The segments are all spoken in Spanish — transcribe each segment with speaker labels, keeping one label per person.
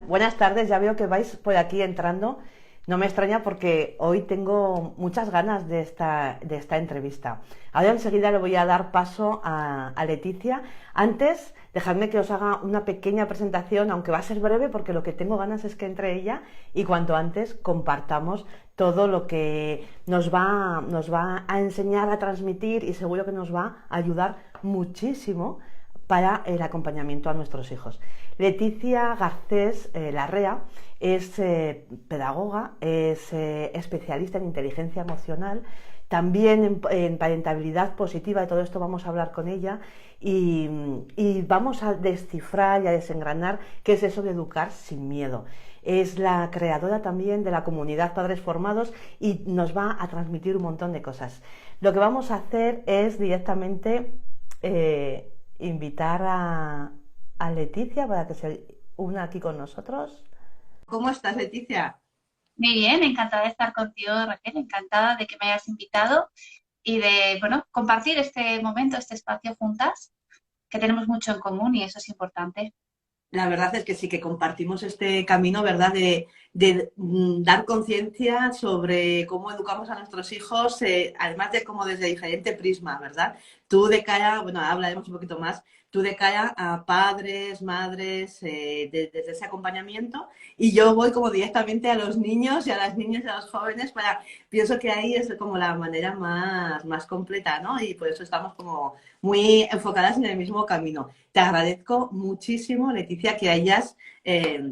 Speaker 1: Buenas tardes, ya veo que vais por aquí entrando. No me extraña porque hoy tengo muchas ganas de esta entrevista. Ahora enseguida le voy a dar paso a Leticia. Antes, dejadme que os haga una pequeña presentación, aunque va a ser breve porque lo que tengo ganas es que entre ella y cuanto antes compartamos todo lo que nos va a enseñar a transmitir y seguro que nos va a ayudar muchísimo para el acompañamiento a nuestros hijos. Leticia Garcés Larrea es pedagoga, es especialista en inteligencia emocional, también en parentabilidad positiva. De todo esto vamos a hablar con ella y vamos a descifrar y a desengranar qué es eso de educar sin miedo. Es la creadora también de la comunidad Padres Formados y nos va a transmitir un montón de cosas. Lo que vamos a hacer es directamente invitar a Leticia para que se una aquí con nosotros. ¿Cómo estás, Leticia?
Speaker 2: Muy bien, encantada de estar contigo, Raquel, encantada de que me hayas invitado y de, bueno, compartir este momento, este espacio juntas, que tenemos mucho en común y eso es importante.
Speaker 1: La verdad es que sí que compartimos este camino, ¿verdad? De dar conciencia sobre cómo educamos a nuestros hijos, además de cómo desde diferente prisma, ¿verdad? Tú de cara, bueno, hablaremos un poquito más, tú de cara a padres, madres, desde ese acompañamiento, y yo voy como directamente a los niños y a las niñas y a los jóvenes pienso que ahí es como la manera más completa, ¿no? Y por eso estamos como muy enfocadas en el mismo camino. Te agradezco muchísimo, Leticia, que hayas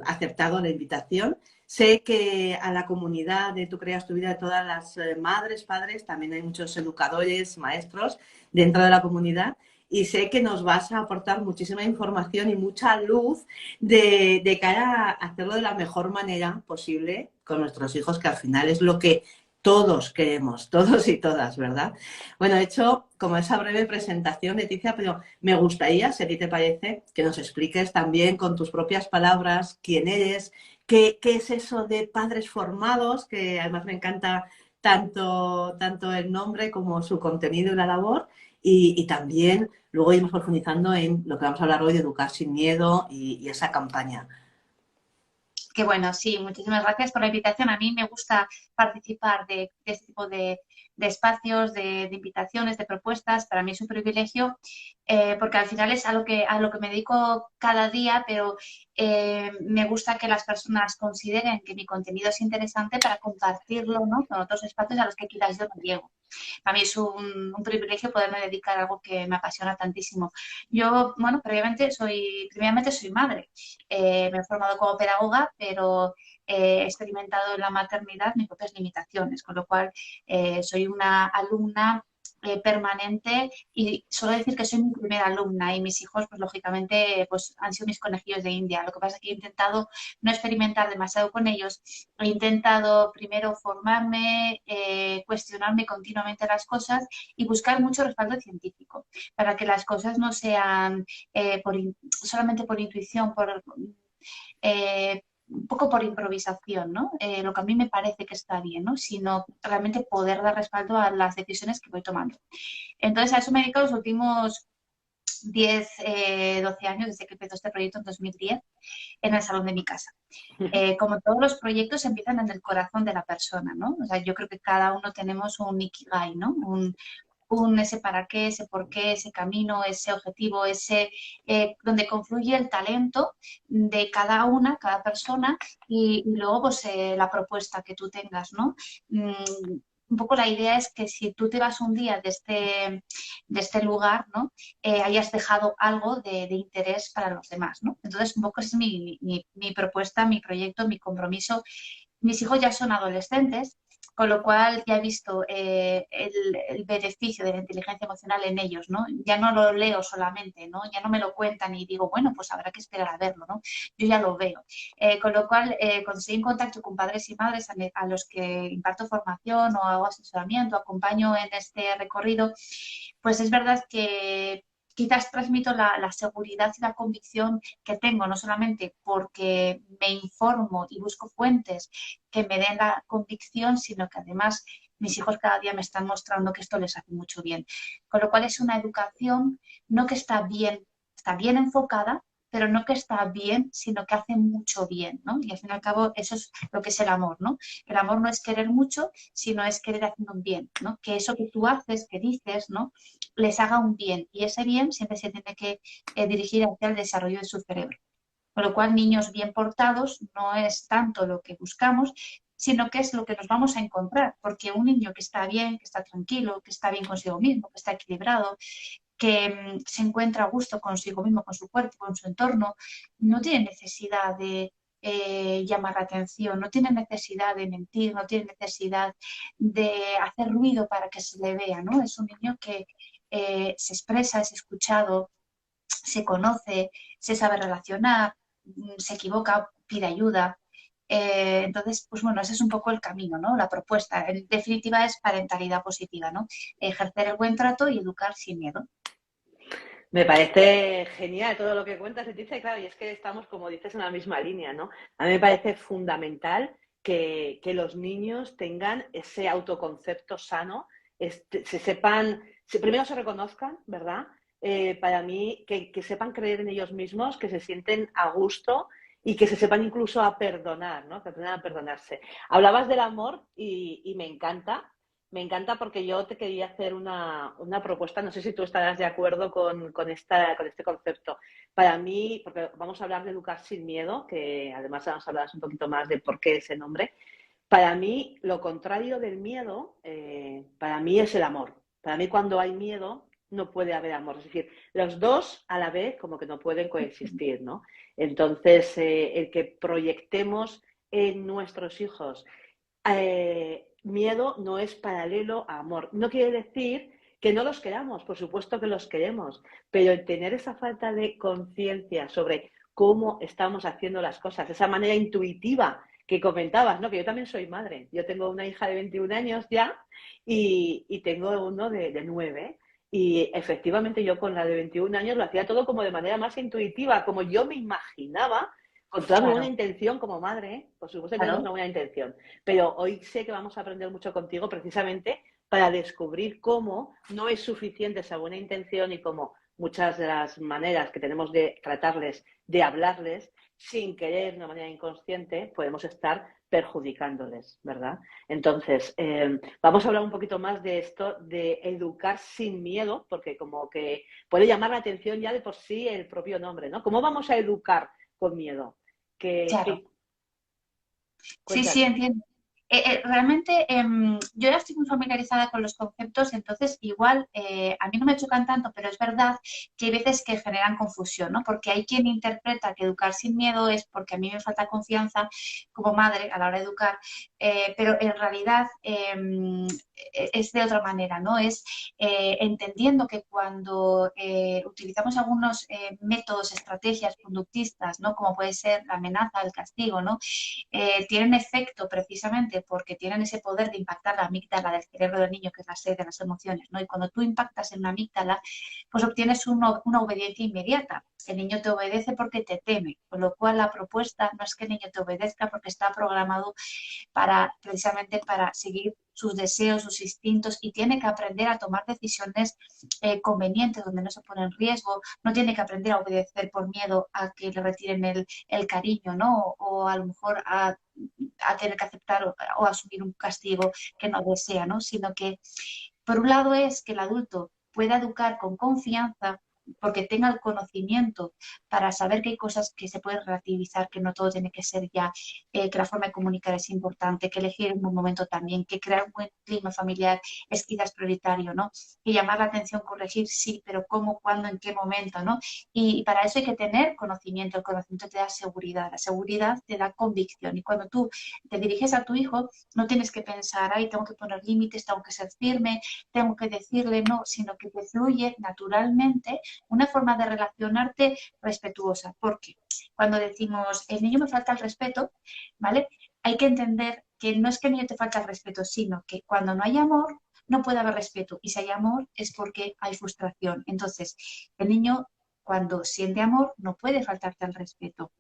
Speaker 1: aceptado la invitación. Sé que a la comunidad de Tú Creas tu Vida, de todas las madres, padres, también hay muchos educadores, maestros dentro de la comunidad y sé que nos vas a aportar muchísima información y mucha luz de cara a hacerlo de la mejor manera posible con nuestros hijos, que al final es lo que todos queremos, todos y todas, ¿verdad? Bueno, he hecho como esa breve presentación, Leticia, pero me gustaría, si a ti te parece, que nos expliques también con tus propias palabras quién eres, qué es eso de Padres Formados, que además me encanta tanto el nombre como su contenido y la labor, y también luego iremos profundizando en lo que vamos a hablar hoy de Educar sin Miedo y esa campaña.
Speaker 2: Que bueno, sí, muchísimas gracias por la invitación. A mí me gusta participar de este tipo de espacios, de invitaciones, de propuestas. Para mí es un privilegio porque al final es a lo que me dedico cada día, pero me gusta que las personas consideren que mi contenido es interesante para compartirlo, ¿no?, con otros espacios a los que quizás yo no llego. Para mí es un privilegio poderme dedicar a algo que me apasiona tantísimo. Yo, bueno, previamente soy madre. Me he formado como pedagoga, pero he experimentado en la maternidad mis propias limitaciones, con lo cual soy una alumna permanente y suelo decir que soy mi primera alumna y mis hijos, pues lógicamente, pues han sido mis conejillos de India. Lo que pasa es que he intentado no experimentar demasiado con ellos. He intentado primero formarme, cuestionarme continuamente las cosas y buscar mucho respaldo científico para que las cosas no sean solamente por intuición, un poco por improvisación, ¿no? Lo que a mí me parece que está bien, ¿no? Sino realmente poder dar respaldo a las decisiones que voy tomando. Entonces, a eso me he dedicado los últimos 10, 12 años, desde que empezó este proyecto en 2010, en el salón de mi casa. Como todos los proyectos empiezan en el corazón de la persona, ¿no? O sea, yo creo que cada uno tenemos un ikigai, ¿no? Ese para qué, ese por qué, ese camino, ese objetivo, ese donde confluye el talento de cada una, cada persona y luego pues la propuesta que tú tengas, ¿no? Un poco la idea es que si tú te vas un día de este lugar, ¿no? Hayas dejado algo de interés para los demás, ¿no? Entonces, un poco esa es mi propuesta, mi proyecto, mi compromiso. Mis hijos ya son adolescentes, con lo cual ya he visto el beneficio de la inteligencia emocional en ellos, ¿no? Ya no lo leo solamente, ¿no? Ya no me lo cuentan y digo, bueno, pues habrá que esperar a verlo, ¿no? Yo ya lo veo. Con lo cual, cuando estoy en contacto con padres y madres a los que imparto formación o hago asesoramiento, acompaño en este recorrido, pues es verdad que quizás transmito la seguridad y la convicción que tengo, no solamente porque me informo y busco fuentes que me den la convicción, sino que además mis hijos cada día me están mostrando que esto les hace mucho bien. Con lo cual es una educación no que está bien enfocada, pero no que está bien, sino que hace mucho bien, ¿no? Y al fin y al cabo eso es lo que es el amor, ¿no? El amor no es querer mucho, sino es querer haciendo un bien, ¿no? Que eso que tú haces, que dices, ¿no? Les haga un bien. Y ese bien siempre se tiene que dirigir hacia el desarrollo de su cerebro. Con lo cual, niños bien portados no es tanto lo que buscamos, sino que es lo que nos vamos a encontrar, porque un niño que está bien, que está tranquilo, que está bien consigo mismo, que está equilibrado, que se encuentra a gusto consigo mismo, con su cuerpo, con su entorno, no tiene necesidad de llamar la atención, no tiene necesidad de mentir, no tiene necesidad de hacer ruido para que se le vea, ¿no? Es un niño que se expresa, es escuchado, se conoce, se sabe relacionar, se equivoca, pide ayuda. Entonces, pues bueno, ese es un poco el camino, ¿no? La propuesta, en definitiva, es parentalidad positiva, ¿no? Ejercer el buen trato y educar sin miedo.
Speaker 1: Me parece genial todo lo que cuentas, Leticia, y claro, y es que estamos, como dices, en la misma línea, ¿no? A mí me parece fundamental que los niños tengan ese autoconcepto sano, se sepan, primero se reconozcan, ¿verdad? Para mí, que sepan creer en ellos mismos, que se sienten a gusto y que se sepan incluso a perdonar, ¿no? Que aprendan a perdonarse. Hablabas del amor y me encanta porque yo te quería hacer una propuesta, no sé si tú estarás de acuerdo con este concepto. Para mí, porque vamos a hablar de educar sin miedo, que además vamos a hablar un poquito más de por qué ese nombre. Para mí, lo contrario del miedo, para mí es el amor. Para mí, cuando hay miedo, no puede haber amor. Es decir, los dos a la vez como que no pueden coexistir, ¿no? Entonces, el que proyectemos en nuestros hijos miedo no es paralelo a amor. No quiere decir que no los queramos, por supuesto que los queremos, pero el tener esa falta de conciencia sobre cómo estamos haciendo las cosas, esa manera intuitiva que comentabas, ¿no? Que yo también soy madre. Yo tengo una hija de 21 años ya y tengo uno de 9. Y efectivamente yo con la de 21 años lo hacía todo como de manera más intuitiva, como yo me imaginaba, con toda mi buena
Speaker 2: Claro,
Speaker 1: intención como madre, ¿eh? Por supuesto que tenemos
Speaker 2: claro.
Speaker 1: una buena intención. Pero hoy sé que vamos a aprender mucho contigo precisamente para descubrir cómo no es suficiente esa buena intención y cómo muchas de las maneras que tenemos de tratarles, de hablarles, sin querer, de una manera inconsciente, podemos estar perjudicándoles, ¿verdad? Entonces, vamos a hablar un poquito más de esto, de educar sin miedo, porque como que puede llamar la atención ya de por sí el propio nombre, ¿no? ¿Cómo vamos a educar con miedo?
Speaker 2: Claro.
Speaker 1: Que
Speaker 2: Sí, sí,
Speaker 1: cuéntanos.
Speaker 2: entiendo. Realmente yo ya estoy muy familiarizada con los conceptos, entonces igual a mí no me chocan tanto, pero es verdad que hay veces que generan confusión, ¿no? Porque hay quien interpreta que educar sin miedo es porque a mí me falta confianza como madre a la hora de educar, pero en realidad es de otra manera, ¿no? Es entendiendo que cuando utilizamos algunos métodos, estrategias conductistas, ¿no? Como puede ser la amenaza, el castigo, ¿no? Tienen efecto precisamente porque tienen ese poder de impactar la amígdala del cerebro del niño, que es la sede de las emociones, ¿no? Y cuando tú impactas en una amígdala, pues obtienes una obediencia inmediata. El niño te obedece porque te teme, con lo cual la propuesta no es que el niño te obedezca porque está programado para precisamente para seguir sus deseos, sus instintos y tiene que aprender a tomar decisiones convenientes donde no se pone en riesgo, no tiene que aprender a obedecer por miedo a que le retiren el cariño, ¿no? O a lo mejor a tener que aceptar o asumir un castigo que no desea, ¿no? Sino que por un lado es que el adulto pueda educar con confianza porque tenga el conocimiento para saber que hay cosas que se pueden relativizar, que no todo tiene que ser ya, que la forma de comunicar es importante, que elegir en un buen momento también, que crear un buen clima familiar es quizás prioritario, ¿no? Que llamar la atención, corregir, sí, pero cómo, cuándo, en qué momento, ¿no? Y para eso hay que tener conocimiento, el conocimiento te da seguridad, la seguridad te da convicción y cuando tú te diriges a tu hijo no tienes que pensar, ay, tengo que poner límites, tengo que ser firme, tengo que decirle no, sino que te fluye naturalmente una forma de relacionarte respetuosa. Porque cuando decimos, el niño me falta el respeto, ¿vale? Hay que entender que no es que el niño te falta el respeto, sino que cuando no hay amor, no puede haber respeto. Y si hay amor es porque hay frustración. Entonces, el niño, cuando siente amor, no puede faltarte el respeto.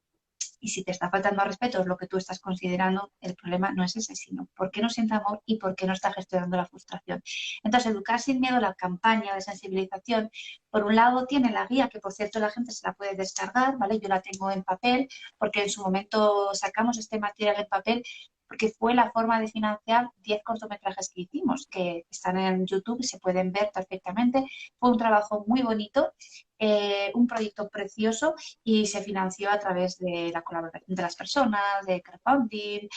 Speaker 2: Y si te está faltando al respeto, es lo que tú estás considerando, el problema no es ese, sino por qué no siente amor y por qué no está gestionando la frustración. Entonces, Educar sin miedo, la campaña de sensibilización, por un lado tiene la guía, que por cierto la gente se la puede descargar, ¿vale? Yo la tengo en papel, porque en su momento sacamos este material en papel, porque fue la forma de financiar 10 cortometrajes que hicimos, que están en YouTube y se pueden ver perfectamente. Fue un trabajo muy bonito, un proyecto precioso y se financió a través de la colaboración de las personas, de crowdfunding,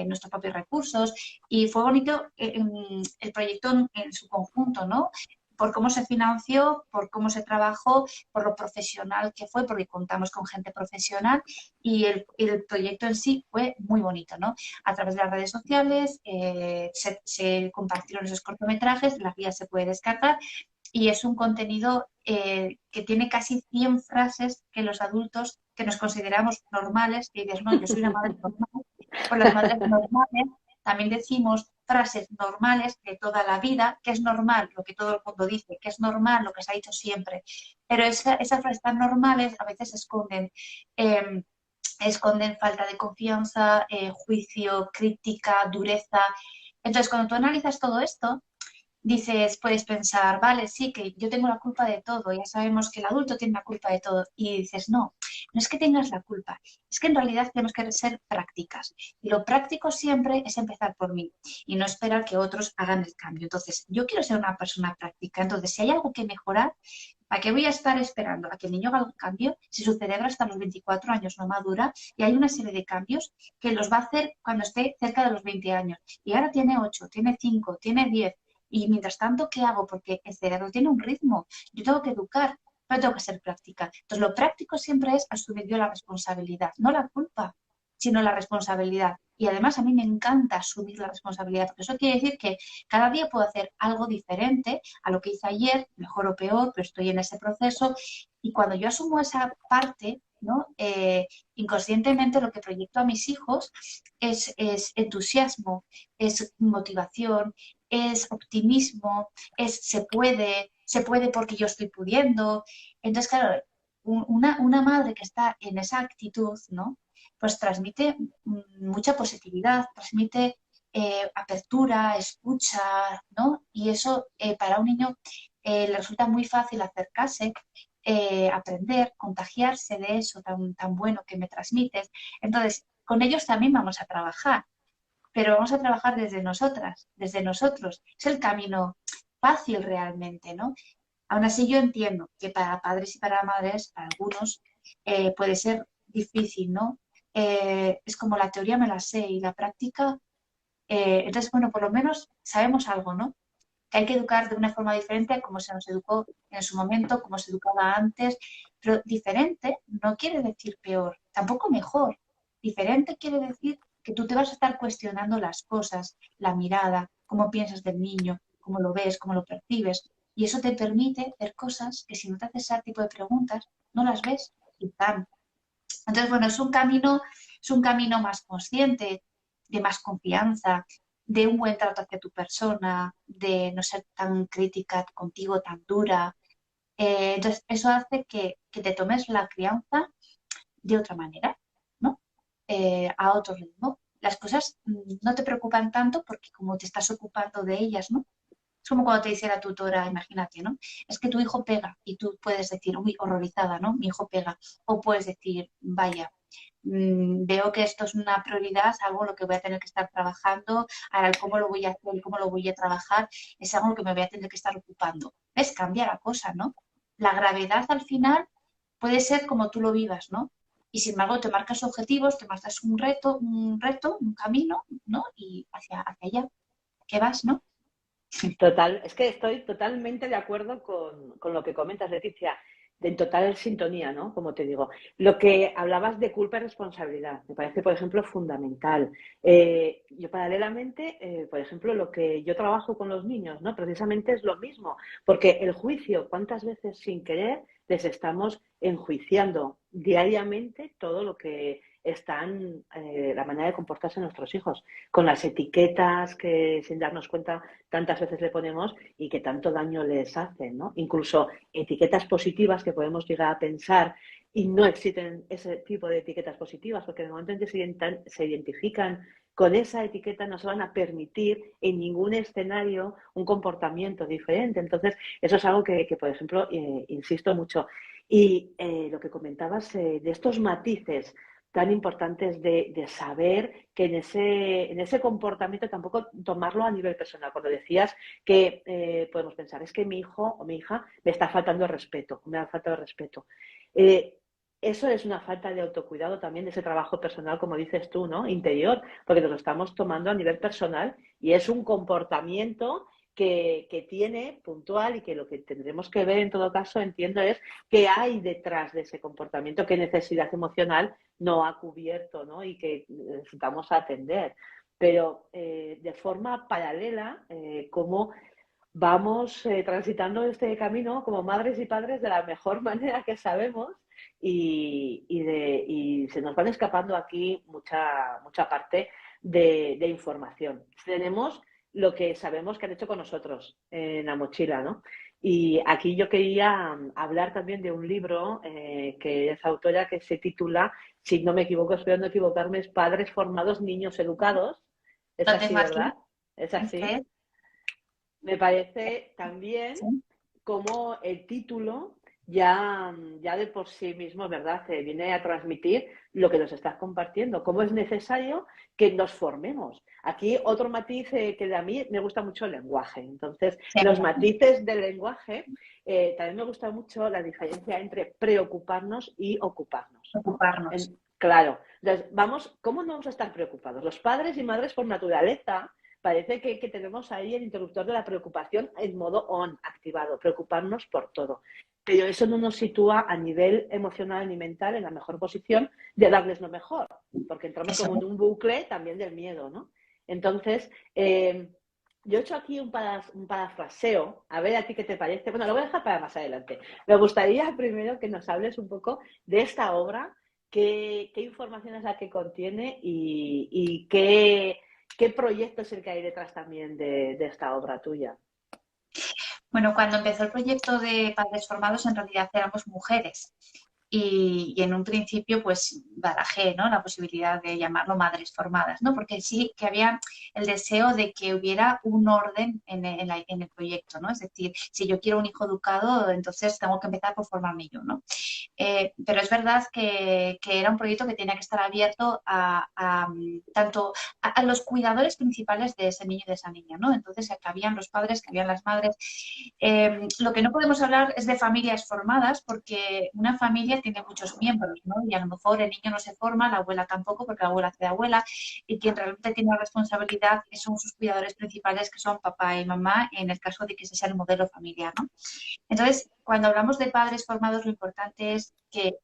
Speaker 2: nuestros propios recursos y fue bonito el proyecto en su conjunto, ¿no? Por cómo se financió, por cómo se trabajó, por lo profesional que fue, porque contamos con gente profesional y el proyecto en sí fue muy bonito, ¿no? A través de las redes sociales se compartieron esos cortometrajes, la guía se puede descargar y es un contenido que tiene casi 100 frases que los adultos que nos consideramos normales, que dices, no, yo soy una madre normal, pues las madres normales también decimos frases normales de toda la vida, que es normal lo que todo el mundo dice, que es normal lo que se ha dicho siempre, pero esas frases tan normales a veces eh, esconden falta de confianza, juicio, crítica, dureza. Entonces, cuando tú analizas todo esto, dices, puedes pensar, vale, sí, que yo tengo la culpa de todo, ya sabemos que el adulto tiene la culpa de todo. Y dices, no, no es que tengas la culpa, es que en realidad tenemos que ser prácticas. Y lo práctico siempre es empezar por mí y no esperar que otros hagan el cambio. Entonces, yo quiero ser una persona práctica. Entonces, si hay algo que mejorar, ¿para qué voy a estar esperando a que el niño haga un cambio si su cerebro hasta los 24 años no madura y hay una serie de cambios que los va a hacer cuando esté cerca de los 20 años? Y ahora tiene 8, tiene 5, tiene 10. Y mientras tanto, ¿qué hago? Porque el cerebro tiene un ritmo. Yo tengo que educar, pero tengo que ser práctica. Entonces, lo práctico siempre es asumir yo la responsabilidad, no la culpa, sino la responsabilidad. Y además a mí me encanta asumir la responsabilidad, porque eso quiere decir que cada día puedo hacer algo diferente a lo que hice ayer, mejor o peor, pero estoy en ese proceso. Y cuando yo asumo esa parte, ¿no? Inconscientemente lo que proyecto a mis hijos es entusiasmo, es motivación, es optimismo, es se puede porque yo estoy pudiendo. Entonces, claro, una madre que está en esa actitud, ¿no? Pues transmite mucha positividad, transmite apertura, escucha, ¿no? Y eso para un niño le resulta muy fácil acercarse, aprender, contagiarse de eso tan bueno que me transmites. Entonces, con ellos también vamos a trabajar, pero vamos a trabajar desde nosotras, desde nosotros. Es el camino fácil realmente, ¿no? Aún así yo entiendo que para padres y para madres, para algunos, puede ser difícil, ¿no? Es como la teoría me la sé y la práctica, entonces, bueno, por lo menos sabemos algo, ¿no? Que hay que educar de una forma diferente a como se nos educó en su momento, como se educaba antes, pero diferente no quiere decir peor, tampoco mejor. Diferente quiere decir que tú te vas a estar cuestionando las cosas, la mirada, cómo piensas del niño, cómo lo ves, cómo lo percibes, y eso te permite ver cosas que si no te haces ese tipo de preguntas, no las ves y están. Entonces, bueno, es un camino más consciente, de más confianza, de un buen trato hacia tu persona, de no ser tan crítica contigo, tan dura. Entonces, eso hace que te tomes la crianza de otra manera, ¿no? A otro ritmo. Las cosas no te preocupan tanto porque como te estás ocupando de ellas, ¿no? Es como cuando te dice la tutora, imagínate, ¿no? Es que tu hijo pega y tú puedes decir, uy, horrorizada, ¿no? Mi hijo pega. O puedes decir, vaya, veo que esto es una prioridad, algo en lo que voy a tener que estar trabajando, ahora el cómo lo voy a hacer, el cómo lo voy a trabajar, es algo en lo que me voy a tener que estar ocupando. ¿Ves? Cambia la cosa, ¿no? La gravedad al final puede ser como tú lo vivas, ¿no? Y sin embargo te marcas objetivos, te marcas un camino, ¿no? Y hacia allá, ¿qué vas, no?
Speaker 1: Total, es que estoy totalmente de acuerdo con lo que comentas, Leticia, en total sintonía, ¿no? Como te digo. Lo que hablabas de culpa y responsabilidad, me parece, por ejemplo, fundamental. Yo paralelamente, por ejemplo, lo que yo trabajo con los niños, ¿no? Precisamente es lo mismo, porque el juicio, ¿cuántas veces sin querer les estamos enjuiciando diariamente todo lo que están, la manera de comportarse nuestros hijos, con las etiquetas que sin darnos cuenta tantas veces le ponemos y que tanto daño les hacen, ¿no? Incluso etiquetas positivas que podemos llegar a pensar y no existen ese tipo de etiquetas positivas, porque en el momento en que se identifican con esa etiqueta no se van a permitir en ningún escenario un comportamiento diferente. Entonces, eso es algo que por ejemplo, insisto mucho. Y lo que comentabas de estos matices tan importantes de saber que en ese comportamiento tampoco tomarlo a nivel personal. Cuando decías que podemos pensar, es que mi hijo o mi hija me está faltando el respeto, me ha faltado el respeto. Eh, Eso es una falta de autocuidado también, de ese trabajo personal, como dices tú, ¿no? Interior, porque nos lo estamos tomando a nivel personal y es un comportamiento que tiene puntual y que lo que tendremos que ver en todo caso, entiendo, es qué hay detrás de ese comportamiento, qué necesidad emocional no ha cubierto, ¿no? Y que necesitamos atender. Pero de forma paralela, cómo vamos transitando este camino como madres y padres de la mejor manera que sabemos y se nos van escapando aquí mucha parte de información. Tenemos lo que sabemos que han hecho con nosotros en la mochila, ¿no? Y aquí yo quería hablar también de un libro que es autora que se titula, si no me equivoco, espero no equivocarme, es Padres formados, niños educados. Es
Speaker 2: Lo
Speaker 1: así,
Speaker 2: tengo aquí.
Speaker 1: ¿verdad? Es así.
Speaker 2: Este,
Speaker 1: Me parece también
Speaker 2: sí.
Speaker 1: como el título ya de por sí mismo, ¿verdad? Viene a transmitir lo que nos estás compartiendo, cómo es necesario que nos formemos. Aquí otro matiz que a mí me gusta mucho el lenguaje. Entonces,
Speaker 2: Sí,
Speaker 1: los matices del lenguaje, también me gusta mucho la diferencia entre preocuparnos y ocuparnos, ¿no?
Speaker 2: ocuparnos.
Speaker 1: Claro. Entonces, ¿cómo no vamos a estar preocupados? Los padres y madres por naturaleza parece que tenemos ahí el interruptor de la preocupación en modo on, activado, preocuparnos por todo. Pero eso no nos sitúa a nivel emocional ni mental en la mejor posición de darles lo mejor, porque entramos
Speaker 2: Eso.
Speaker 1: como en un bucle también del miedo, ¿no? Entonces, yo he hecho aquí un parafraseo, a ver a ti qué te parece. Bueno, lo voy a dejar para más adelante. Me gustaría primero que nos hables un poco de esta obra, qué información es la que contiene y qué proyecto es el que hay detrás también de esta obra tuya.
Speaker 2: Bueno, cuando empezó el proyecto de Padres Formados, en realidad éramos mujeres. Y en un principio, pues barajé, ¿no?, la posibilidad de llamarlo Madres Formadas, ¿no? Porque sí que había el deseo de que hubiera un orden en el proyecto, ¿no? Es decir, si yo quiero un hijo educado, entonces tengo que empezar por formarme yo, ¿no? Pero es verdad que era un proyecto que tenía que estar abierto tanto a los cuidadores principales de ese niño y de esa niña, ¿no? Entonces, que habían los padres, que habían las madres. Lo que no podemos hablar es de familias formadas, porque una familia tiene muchos miembros, ¿no? Y a lo mejor el niño no se forma, la abuela tampoco, porque la abuela hace de abuela, y quien realmente tiene la responsabilidad son sus cuidadores principales, que son papá y mamá, en el caso de que ese sea el modelo familiar, ¿no? Entonces, cuando hablamos de padres formados, lo importante es que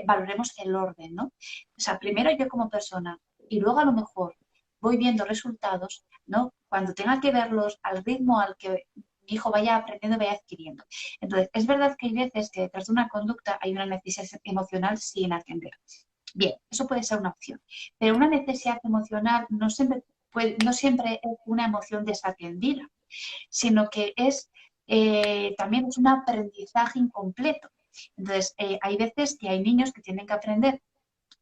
Speaker 2: valoremos el orden, ¿no? O sea, primero yo como persona y luego a lo mejor voy viendo resultados, ¿no? Cuando tenga que verlos al ritmo al que mi hijo vaya aprendiendo, vaya adquiriendo. Entonces, es verdad que hay veces que detrás de una conducta hay una necesidad emocional sin atender. Bien, eso puede ser una opción, pero una necesidad emocional no siempre es una emoción desatendida, sino que también es un aprendizaje incompleto. Entonces, hay veces que hay niños que tienen que aprender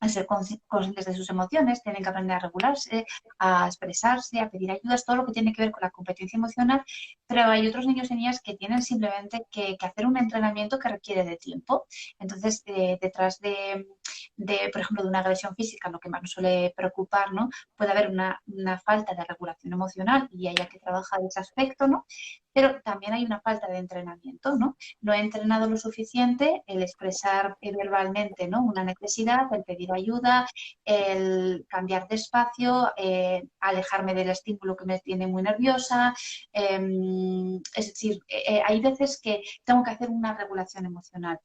Speaker 2: a ser conscientes de sus emociones, tienen que aprender a regularse, a expresarse, a pedir ayudas, todo lo que tiene que ver con la competencia emocional, pero hay otros niños y niñas que tienen simplemente que hacer un entrenamiento que requiere de tiempo. Entonces, detrás por ejemplo, de una agresión física, lo que más nos suele preocupar, ¿no? Puede haber una falta de regulación emocional y haya que trabajar ese aspecto, ¿no? Pero también hay una falta de entrenamiento, ¿no? No he entrenado lo suficiente el expresar verbalmente, ¿no?, una necesidad, el pedir ayuda, el cambiar de espacio, alejarme del estímulo que me tiene muy nerviosa. Es decir, hay veces que tengo que hacer una regulación emocional,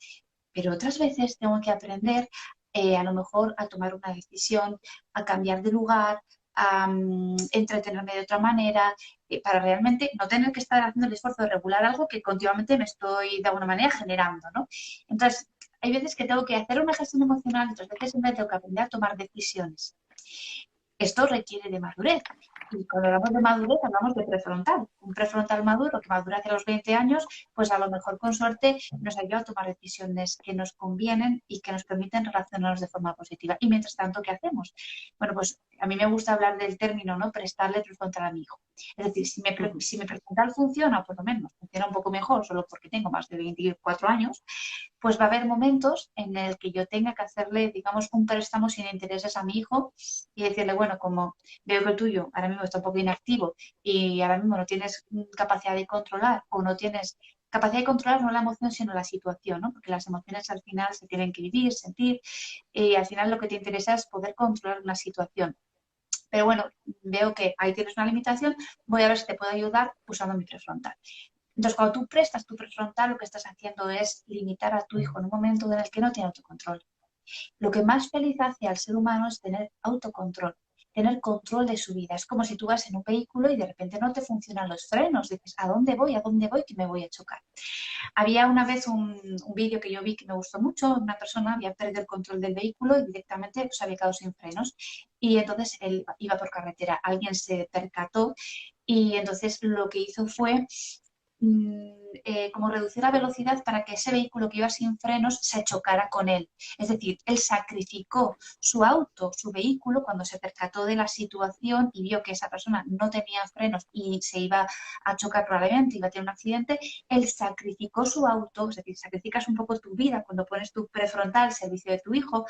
Speaker 2: pero otras veces tengo que aprender a lo mejor a tomar una decisión, a cambiar de lugar, a entretenerme de otra manera, para realmente no tener que estar haciendo el esfuerzo de regular algo que continuamente me estoy de alguna manera generando, ¿no? Entonces, hay veces que tengo que hacer una gestión emocional, otras veces siempre tengo que aprender a tomar decisiones. Esto requiere de madurez. Y cuando hablamos de madurez, hablamos de prefrontal. Un prefrontal maduro que madura hacia los 20 años, pues a lo mejor con suerte nos ayuda a tomar decisiones que nos convienen y que nos permiten relacionarnos de forma positiva. Y mientras tanto, ¿qué hacemos? Bueno, pues a mí me gusta hablar del término, ¿no? Prestarle prefrontal a mi hijo. Es decir, si mi prefrontal funciona, por lo menos funciona un poco mejor, solo porque tengo más de 24 años, pues va a haber momentos en el que yo tenga que hacerle, digamos, un préstamo sin intereses a mi hijo y decirle, bueno, como veo que el tuyo ahora mismo está un poco inactivo y ahora mismo no tienes capacidad de controlar o no tienes capacidad de controlar no la emoción, sino la situación, ¿no? Porque las emociones al final se tienen que vivir, sentir, y al final lo que te interesa es poder controlar una situación. Pero bueno, veo que ahí tienes una limitación, voy a ver si te puedo ayudar usando mi prefrontal. Entonces, cuando tú prestas tu prefrontal, lo que estás haciendo es limitar a tu hijo en un momento en el que no tiene autocontrol. Lo que más feliz hace al ser humano es tener autocontrol, tener control de su vida. Es como si tú vas en un vehículo y de repente no te funcionan los frenos. Dices, ¿a dónde voy? ¿A dónde voy? Que me voy a chocar. Había una vez un vídeo que yo vi que me gustó mucho. Una persona había perdido el control del vehículo y directamente se había quedado sin frenos. Y entonces él iba por carretera. Alguien se percató y entonces lo que hizo fue como reducir la velocidad para que ese vehículo que iba sin frenos se chocara con él. Es decir, él sacrificó su auto, su vehículo, cuando se percató de la situación y vio que esa persona no tenía frenos y se iba a chocar probablemente, iba a tener un accidente, él sacrificó su auto, es decir, sacrificas un poco tu vida cuando pones tu prefrontal al servicio de tu hijo,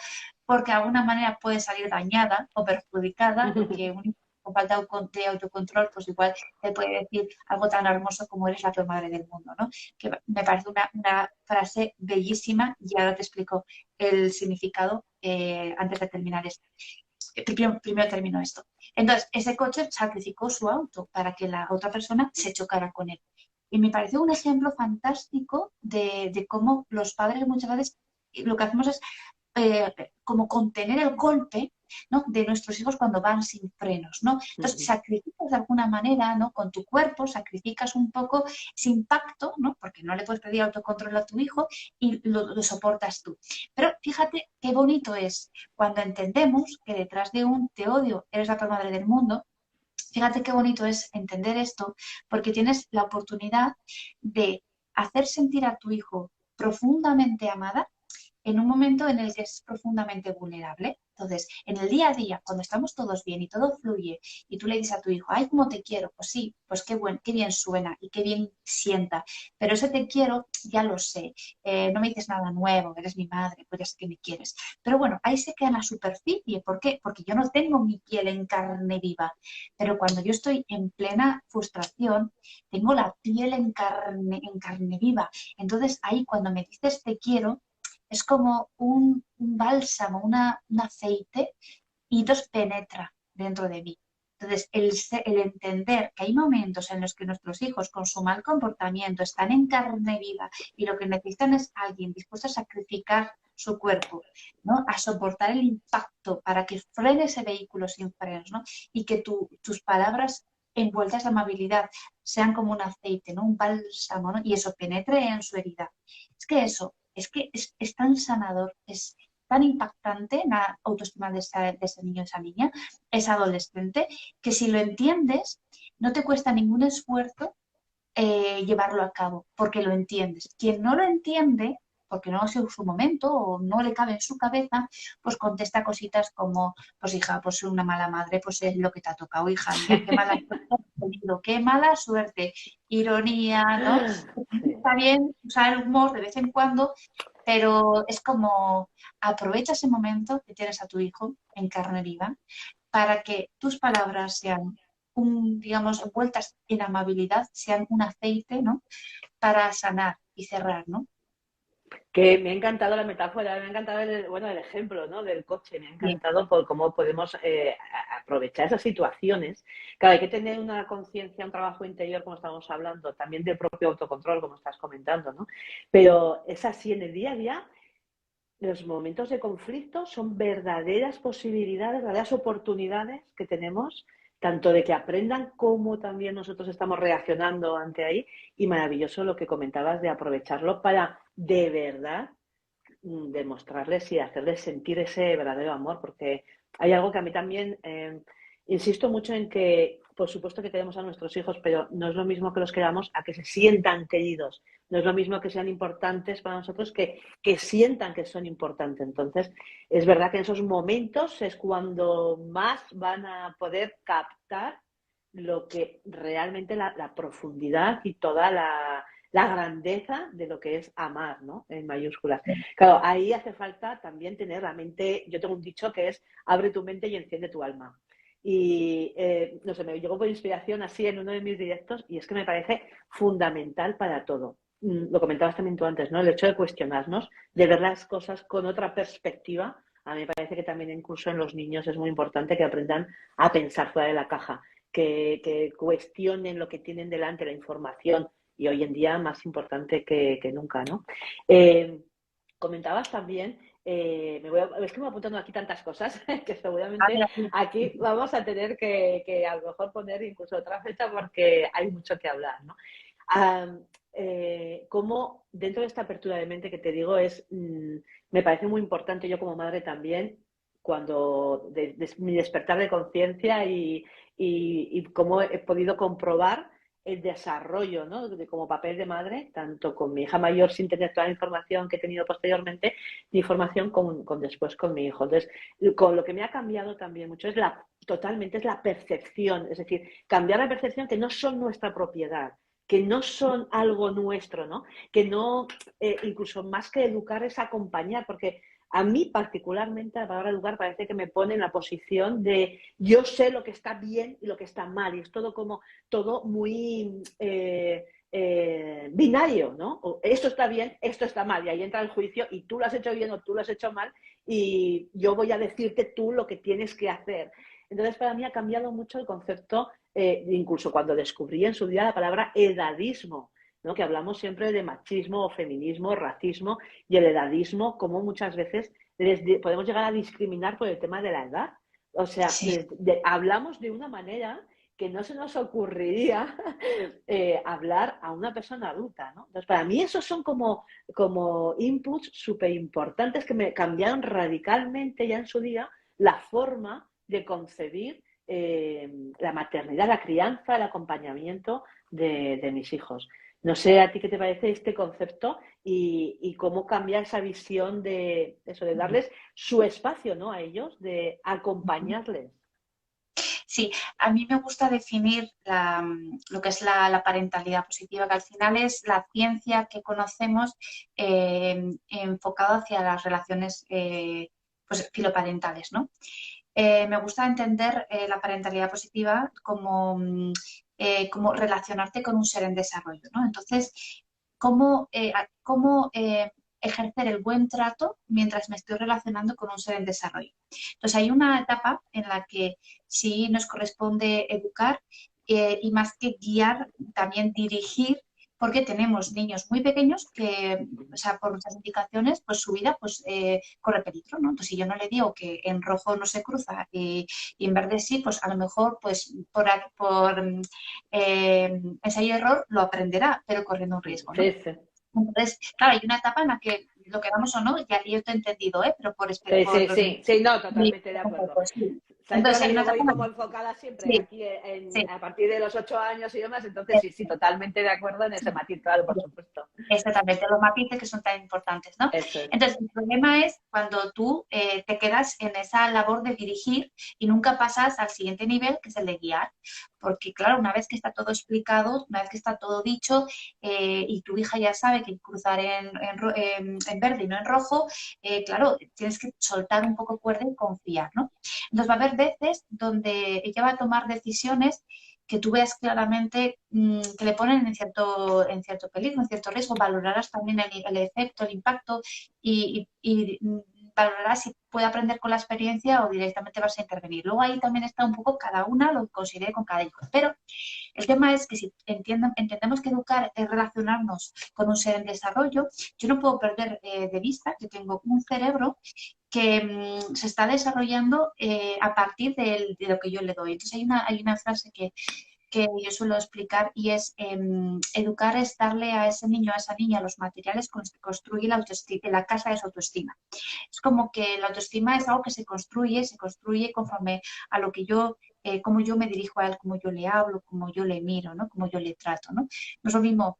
Speaker 2: porque de alguna manera puede salir dañada o perjudicada y que un con falta de autocontrol, pues igual te puede decir algo tan hermoso como eres la peor madre del mundo, ¿no? Que me parece una frase bellísima y ahora te explico el significado antes de terminar esto. Primero termino esto. Entonces, ese coche sacrificó su auto para que la otra persona se chocara con él. Y me pareció un ejemplo fantástico de cómo los padres muchas veces lo que hacemos es como contener el golpe, ¿no? De nuestros hijos cuando van sin frenos, ¿no? Entonces, sacrificas de alguna manera, ¿no? Con tu cuerpo, sacrificas un poco ese impacto, ¿no? Porque no le puedes pedir autocontrol a tu hijo y lo soportas tú. Pero fíjate qué bonito es cuando entendemos que detrás de un te odio, eres la peor madre del mundo. Fíjate qué bonito es entender esto, porque tienes la oportunidad de hacer sentir a tu hijo profundamente amada en un momento en el que es profundamente vulnerable. Entonces, en el día a día, cuando estamos todos bien y todo fluye, y tú le dices a tu hijo, ay, cómo te quiero, pues sí, pues qué bueno, qué bien suena y qué bien sienta, pero ese te quiero, ya lo sé, no me dices nada nuevo, eres mi madre, pues ya sé que me quieres. Pero bueno, ahí se queda en la superficie, ¿por qué? Porque yo no tengo mi piel en carne viva, pero cuando yo estoy en plena frustración, tengo la piel en carne viva. Entonces ahí cuando me dices te quiero, es como un bálsamo, un aceite, y entonces penetra dentro de mí. Entonces, el entender que hay momentos en los que nuestros hijos con su mal comportamiento están en carne viva y lo que necesitan es alguien dispuesto a sacrificar su cuerpo, ¿no? A soportar el impacto para que frene ese vehículo sin frenos, ¿no? Y que tus palabras envueltas de amabilidad sean como un aceite, ¿no? Un bálsamo, ¿no? Y eso penetre en su herida. Es que es tan sanador, es tan impactante la autoestima de ese niño, esa niña, esa adolescente, que si lo entiendes, no te cuesta ningún esfuerzo llevarlo a cabo, porque lo entiendes. Quien no lo entiende, porque no es su momento o no le cabe en su cabeza, pues contesta cositas como, pues hija, pues soy una mala madre, pues es lo que te ha tocado, hija, mira, qué mala suerte has tenido, qué mala suerte, ironía, ¿no?
Speaker 1: Sí.
Speaker 2: Está bien usar el humor de vez en cuando, pero es como aprovecha ese momento que tienes a tu hijo en carne viva para que tus palabras sean digamos, envueltas en amabilidad, sean un aceite, ¿no? Para sanar y cerrar, ¿no?
Speaker 1: Que me ha encantado la metáfora, me ha encantado bueno, el ejemplo, ¿no? Del coche, me ha
Speaker 2: Bien,
Speaker 1: encantado por cómo podemos aprovechar esas situaciones. Claro, hay que tener una conciencia, un trabajo interior, como estamos hablando, también del propio autocontrol, como estás comentando, ¿no? Pero es así en el día a día. Los momentos de conflicto son verdaderas posibilidades, verdaderas oportunidades que tenemos, tanto de que aprendan como también nosotros estamos reaccionando ante ahí. Y maravilloso lo que comentabas de aprovecharlo para de verdad demostrarles y hacerles sentir ese verdadero amor, porque hay algo que a mí también insisto mucho en que por supuesto que queremos a nuestros hijos, pero no es lo mismo que los queramos a que se sientan queridos. No es lo mismo que sean importantes para nosotros que sientan que son importantes. Entonces, es verdad que en esos momentos es cuando más van a poder captar lo que realmente la profundidad y toda la grandeza de lo que es amar, ¿no? En mayúsculas. Claro, ahí hace falta también tener la mente, yo tengo un dicho que es abre tu mente y enciende tu alma. Y no sé, me llegó por inspiración así en uno de mis directos y es que me parece fundamental para todo. Lo comentabas también tú antes, ¿no? El hecho de cuestionarnos, de ver las cosas con otra perspectiva. A mí me parece que también incluso en los niños es muy importante que aprendan a pensar fuera de la caja, que cuestionen lo que tienen delante, la información, y hoy en día más importante que nunca, ¿no? Comentabas también, es que me voy apuntando aquí tantas cosas que seguramente aquí vamos a tener que a lo mejor poner incluso otra fecha porque hay mucho que hablar, ¿no? Cómo dentro de esta apertura de mente que te digo me parece muy importante yo como madre también cuando mi despertar de conciencia y cómo he podido comprobar el desarrollo, ¿no? Como papel de madre, tanto con mi hija mayor sin tener toda la información que he tenido posteriormente, ni información con después con mi hijo. Entonces, con lo que me ha cambiado también mucho totalmente es la percepción, es decir, cambiar la percepción que no son nuestra propiedad, que no son algo nuestro, ¿no? Que no, incluso más que educar es acompañar, porque a mí particularmente la palabra educar parece que me pone en la posición de yo sé lo que está bien y lo que está mal, y es todo muy binario, ¿no? O esto está bien, esto está mal, y ahí entra el juicio y tú lo has hecho bien o tú lo has hecho mal y yo voy a decirte tú lo que tienes que hacer. Entonces, para mí ha cambiado mucho el concepto, incluso cuando descubrí en su día la palabra edadismo, ¿no? Que hablamos siempre de machismo o feminismo, racismo y el edadismo, como muchas veces podemos llegar a discriminar por el tema de la edad. O sea,
Speaker 2: Sí.
Speaker 1: hablamos de una manera que no se nos ocurriría hablar a una persona adulta, ¿no? Entonces, para mí esos son como inputs súper importantes que me cambiaron radicalmente ya en su día la forma de concebir la maternidad, la crianza, el acompañamiento de mis hijos. No sé a ti qué te parece este concepto y cómo cambiar esa visión de eso, de darles su espacio, ¿no? A ellos, de acompañarles.
Speaker 2: Sí, a mí me gusta definir lo que es la parentalidad positiva, que al final es la ciencia que conocemos enfocada hacia las relaciones pues, filoparentales, ¿no? Me gusta entender la parentalidad positiva como relacionarte con un ser en desarrollo, ¿no? Entonces, cómo ejercer el buen trato mientras me estoy relacionando con un ser en desarrollo. Entonces, hay una etapa en la que sí nos corresponde educar y más que guiar, también dirigir, porque tenemos niños muy pequeños que, o sea, por muchas indicaciones, pues su vida pues, corre peligro, ¿no? Entonces, si yo no le digo que en rojo no se cruza y en verde sí, pues a lo mejor pues por ensayo y error lo aprenderá, pero corriendo un riesgo, ¿no?
Speaker 1: Sí, sí.
Speaker 2: Entonces, claro, hay una etapa en la que lo queramos o no, ya yo te he entendido, ¿eh? Pero
Speaker 1: Sí, sí, sí, sí, no, totalmente de acuerdo.
Speaker 2: pues, sí.
Speaker 1: ¿Sabes por
Speaker 2: Entonces,
Speaker 1: lo
Speaker 2: hay
Speaker 1: que
Speaker 2: una
Speaker 1: yo
Speaker 2: etapa
Speaker 1: voy
Speaker 2: en la
Speaker 1: como
Speaker 2: que
Speaker 1: enfocada siempre
Speaker 2: sí,
Speaker 1: aquí
Speaker 2: sí,
Speaker 1: a partir de los 8 años y demás? Entonces, sí, sí, totalmente de acuerdo en ese matiz, claro, por supuesto.
Speaker 2: exactamente, los matices que son tan importantes, ¿no?
Speaker 1: Eso es.
Speaker 2: Entonces, el problema es cuando tú te quedas en esa labor de dirigir y nunca pasas al siguiente nivel, que es el de guiar. Porque, claro, una vez que está todo explicado, una vez que está todo dicho y tu hija ya sabe que cruzar en verde y no en rojo, claro, tienes que soltar un poco cuerda y confiar, ¿no? Entonces, va a haber veces donde ella va a tomar decisiones que tú veas claramente que le ponen en cierto peligro, en cierto riesgo, valorarás también el efecto, el impacto y valorarás si puede aprender con la experiencia o directamente vas a intervenir. Luego ahí también está un poco cada una lo que considere con cada hijo. Pero el tema es que si entendemos que educar es relacionarnos con un ser en desarrollo, yo no puedo perder de vista que tengo un cerebro que se está desarrollando a partir de lo que yo le doy. Entonces hay una frase que yo suelo explicar y es educar es darle a ese niño, a esa niña, los materiales que construye la casa de su autoestima. Es como que la autoestima es algo que se construye conforme a lo que yo cómo yo me dirijo a él, cómo yo le hablo, cómo yo le miro, ¿no? Cómo yo le trato, ¿no? No es lo mismo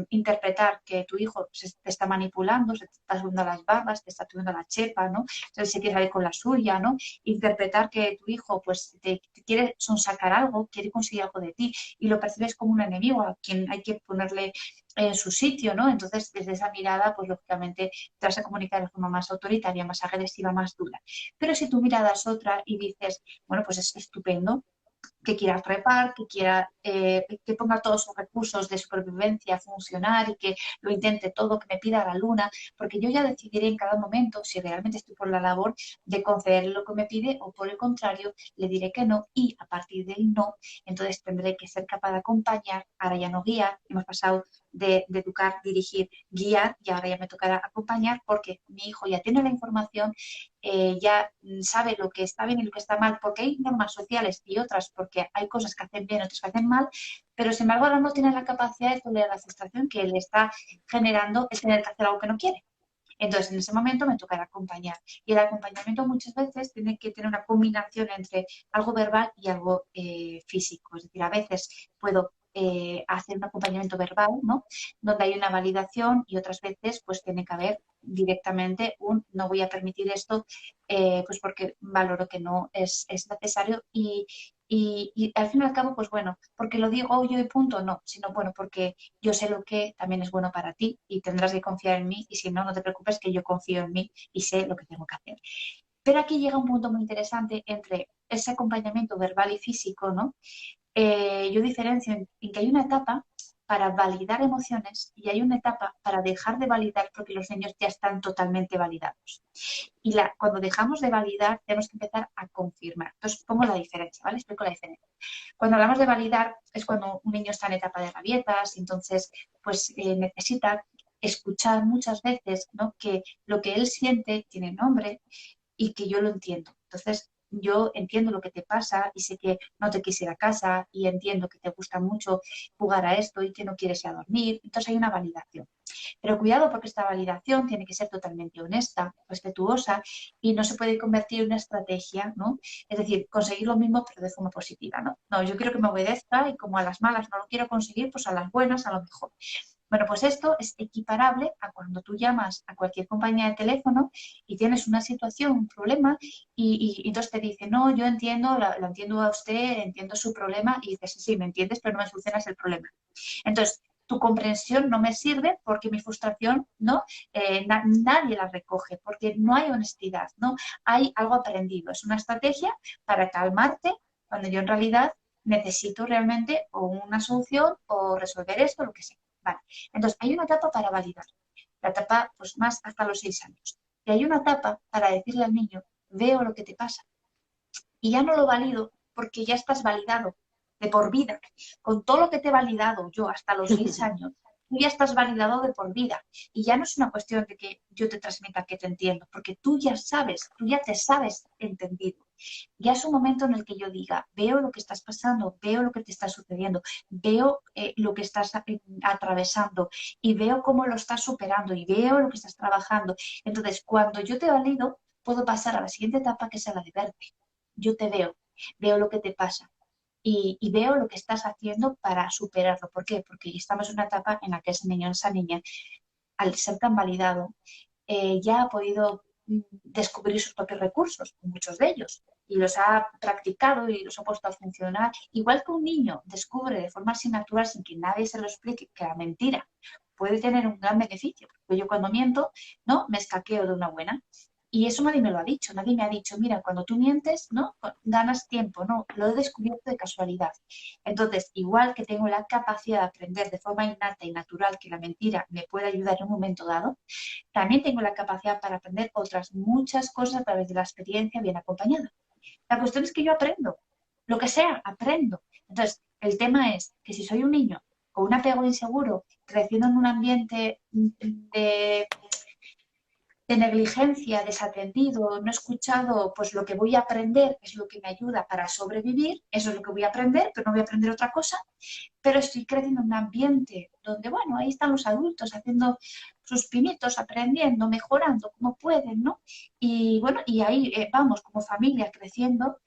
Speaker 2: interpretar que tu hijo te está manipulando, se te está subiendo a las barbas, te está subiendo a la chepa, ¿no? Entonces se quiere salir con la suya, ¿no? Interpretar que tu hijo pues te quiere sonsacar algo, quiere conseguir algo de ti y lo percibes como un enemigo a quien hay que ponerle en su sitio, ¿no? Entonces, desde esa mirada, pues lógicamente te vas a comunicar de forma más autoritaria, más agresiva, más dura. Pero si tu mirada es otra y dices, bueno, pues es estupendo, que quiera trepar, que quiera que ponga todos sus recursos de supervivencia a funcionar y que lo intente todo, que me pida la luna, porque yo ya decidiré en cada momento si realmente estoy por la labor de concederle lo que me pide o por el contrario le diré que no y a partir del no, entonces tendré que ser capaz de acompañar, ahora ya no guiar, hemos pasado de educar, dirigir, guiar y ahora ya me tocará acompañar porque mi hijo ya tiene la información, ya sabe lo que está bien y lo que está mal, porque hay normas sociales y otras porque hay cosas que hacen bien, otras que hacen mal, pero sin embargo ahora no tiene la capacidad de tolerar la frustración que le está generando el tener que hacer algo que no quiere. Entonces, en ese momento me tocará acompañar. Y el acompañamiento muchas veces tiene que tener una combinación entre algo verbal y algo físico. Es decir, a veces puedo hacer un acompañamiento verbal, ¿no? Donde hay una validación y otras veces pues tiene que haber directamente un no voy a permitir esto pues porque valoro que no es necesario y al fin y al cabo pues bueno, porque lo digo yo y punto, no, sino bueno, porque yo sé lo que también es bueno para ti y tendrás que confiar en mí y si no, no te preocupes que yo confío en mí y sé lo que tengo que hacer. Pero aquí llega un punto muy interesante entre ese acompañamiento verbal y físico, ¿no? Yo diferencio en que hay una etapa para validar emociones y hay una etapa para dejar de validar porque los niños ya están totalmente validados. Y cuando dejamos de validar tenemos que empezar a confirmar. Entonces pongo la diferencia, ¿vale? Explico la diferencia. Cuando hablamos de validar es cuando un niño está en etapa de rabietas, entonces pues necesita escuchar muchas veces, ¿no? Que lo que él siente tiene nombre y que yo lo entiendo. Entonces, yo entiendo lo que te pasa y sé que no te quieres ir a casa y entiendo que te gusta mucho jugar a esto y que no quieres ir a dormir. Entonces hay una validación. Pero cuidado porque esta validación tiene que ser totalmente honesta, respetuosa y no se puede convertir en una estrategia, ¿no? Es decir, conseguir lo mismo pero de forma positiva, ¿no? No, yo quiero que me obedezca y como a las malas no lo quiero conseguir, pues a las buenas a lo mejor. Bueno, pues esto es equiparable a cuando tú llamas a cualquier compañía de teléfono y tienes una situación, un problema, y entonces te dice, no, yo entiendo, lo entiendo a usted, entiendo su problema, y dices, sí, sí, me entiendes, pero no me solucionas el problema. Entonces, tu comprensión no me sirve porque mi frustración, ¿no? Nadie la recoge, porque no hay honestidad, ¿no? Hay algo aprendido. Es una estrategia para calmarte cuando yo en realidad necesito realmente o una solución o resolver esto, lo que sea. Vale. Entonces, hay una etapa para validar, la etapa pues más hasta los 6 años. Y hay una etapa para decirle al niño, veo lo que te pasa. Y ya no lo valido porque ya estás validado de por vida. Con todo lo que te he validado yo hasta los 6 años, tú ya estás validado de por vida. Y ya no es una cuestión de que yo te transmita que te entiendo, porque tú ya sabes, tú ya te sabes entendido. Ya es un momento en el que yo diga, veo lo que estás pasando, veo lo que te está sucediendo, veo lo que estás atravesando y veo cómo lo estás superando y veo lo que estás trabajando. Entonces, cuando yo te valido, puedo pasar a la siguiente etapa que es la de verte. Yo te veo, veo lo que te pasa y veo lo que estás haciendo para superarlo. ¿Por qué? Porque estamos en una etapa en la que ese niño, esa niña, al ser tan validado, ya ha podido descubrir sus propios recursos, muchos de ellos, y los ha practicado y los ha puesto a funcionar. Igual que un niño descubre de forma así natural, sin que nadie se lo explique, que la mentira puede tener un gran beneficio. Porque yo cuando miento, ¿no? Me escaqueo de una buena. Y eso nadie me lo ha dicho, nadie me ha dicho, mira, cuando tú mientes, ¿no? Ganas tiempo, no, lo he descubierto de casualidad. Entonces, igual que tengo la capacidad de aprender de forma innata y natural que la mentira me puede ayudar en un momento dado, también tengo la capacidad para aprender otras muchas cosas a través de la experiencia bien acompañada. La cuestión es que yo aprendo, lo que sea, aprendo. Entonces, el tema es que si soy un niño con un apego inseguro, creciendo en un ambiente de negligencia, desatendido, no escuchado, pues lo que voy a aprender es lo que me ayuda para sobrevivir, eso es lo que voy a aprender, pero no voy a aprender otra cosa, pero estoy creciendo en un ambiente donde, bueno, ahí están los adultos haciendo sus pinitos, aprendiendo, mejorando como pueden, ¿no? Y bueno, y ahí vamos como familia creciendo,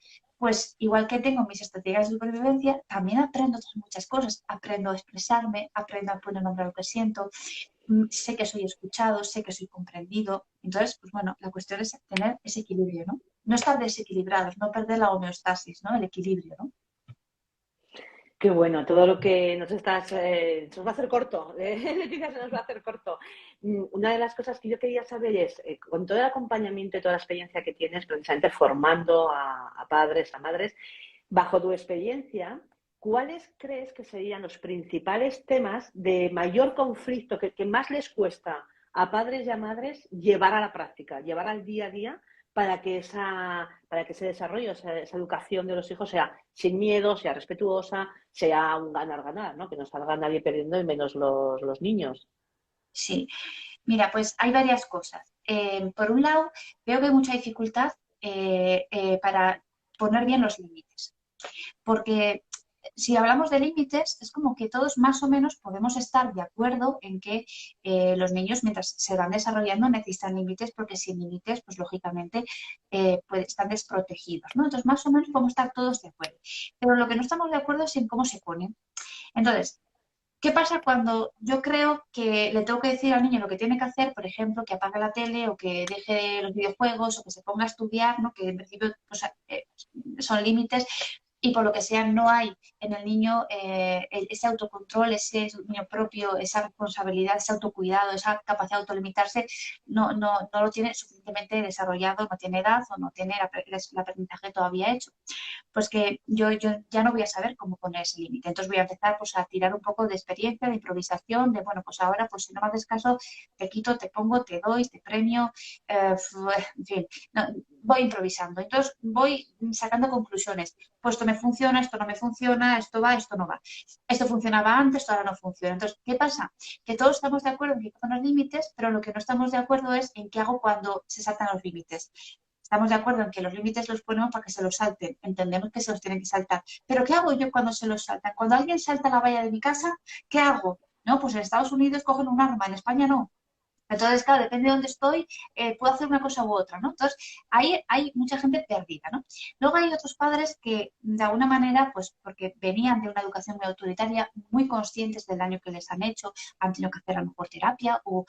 Speaker 2: pues igual que tengo mis estrategias de supervivencia, también aprendo otras muchas cosas. Aprendo a expresarme, aprendo a poner nombre a lo que siento, sé que soy escuchado, sé que soy comprendido. Entonces, pues bueno, la cuestión es tener ese equilibrio, ¿no? No estar desequilibrados, no perder la homeostasis, ¿no? El equilibrio, ¿no?
Speaker 1: Qué bueno, todo lo que nos estás, se nos va a hacer corto, Leticia, se nos va a hacer corto. Una de las cosas que yo quería saber es, con todo el acompañamiento y toda la experiencia que tienes, precisamente formando a padres, a madres, bajo tu experiencia, ¿cuáles crees que serían los principales temas de mayor conflicto que más les cuesta a padres y a madres llevar a la práctica, llevar al día a día para que ese desarrollo, esa educación de los hijos sea sin miedo, sea respetuosa, sea un ganar-ganar, ¿no? Que no salga nadie perdiendo y menos los niños.
Speaker 2: Sí, mira, pues hay varias cosas. Por un lado, veo que hay mucha dificultad para poner bien los límites, porque si hablamos de límites, es como que todos más o menos podemos estar de acuerdo en que los niños, mientras se van desarrollando, necesitan límites, porque sin límites, pues lógicamente, pues, están desprotegidos, ¿no? Entonces, más o menos podemos estar todos de acuerdo. Pero lo que no estamos de acuerdo es en cómo se ponen. Entonces, ¿qué pasa cuando yo creo que le tengo que decir al niño lo que tiene que hacer, por ejemplo, que apague la tele o que deje los videojuegos o que se ponga a estudiar, ¿no? Que en principio pues, son límites y por lo que sea no hay en el niño ese autocontrol, ese dominio propio, esa responsabilidad, ese autocuidado, esa capacidad de autolimitarse, no lo tiene suficientemente desarrollado, no tiene edad o no tiene el aprendizaje todavía hecho, pues que yo ya no voy a saber cómo poner ese límite. Entonces voy a empezar pues a tirar un poco de experiencia, de improvisación, de bueno, pues ahora pues si no me haces caso, te quito, te pongo, te doy, te premio, en fin, no, voy improvisando. Entonces voy sacando conclusiones. Pues esto me funciona, esto no me funciona, esto va, esto no va. Esto funcionaba antes, esto ahora no funciona. Entonces, ¿qué pasa? Que todos estamos de acuerdo en que hay que poner límites, pero lo que no estamos de acuerdo es en qué hago cuando se saltan los límites. Estamos de acuerdo en que los límites los ponemos para que se los salten. Entendemos que se los tienen que saltar. Pero ¿qué hago yo cuando se los saltan? Cuando alguien salta la valla de mi casa, ¿qué hago? No, pues en Estados Unidos cogen un arma, en España no. Entonces, claro, depende de dónde estoy, puedo hacer una cosa u otra, ¿no? Entonces, ahí hay mucha gente perdida, ¿no? Luego hay otros padres que, de alguna manera, pues porque venían de una educación muy autoritaria, muy conscientes del daño que les han hecho, han tenido que hacer a lo mejor terapia o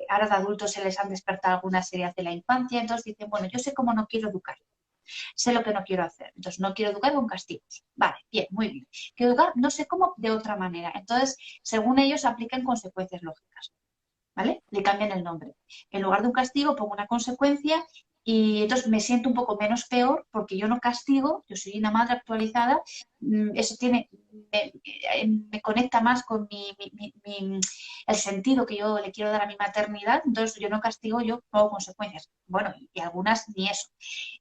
Speaker 2: ahora de adultos se les han despertado algunas heridas de la infancia, entonces dicen, bueno, yo sé cómo no quiero educar, sé lo que no quiero hacer, entonces no quiero educar con castigos. Vale, bien, muy bien. Quiero educar, no sé cómo, de otra manera. Entonces, según ellos, aplican consecuencias lógicas. ¿Vale? Le cambian el nombre. En lugar de un castigo pongo una consecuencia y entonces me siento un poco menos peor porque yo no castigo, yo soy una madre actualizada, eso me conecta más con el sentido que yo le quiero dar a mi maternidad, entonces yo no castigo, yo pongo consecuencias. Bueno, y algunas ni eso.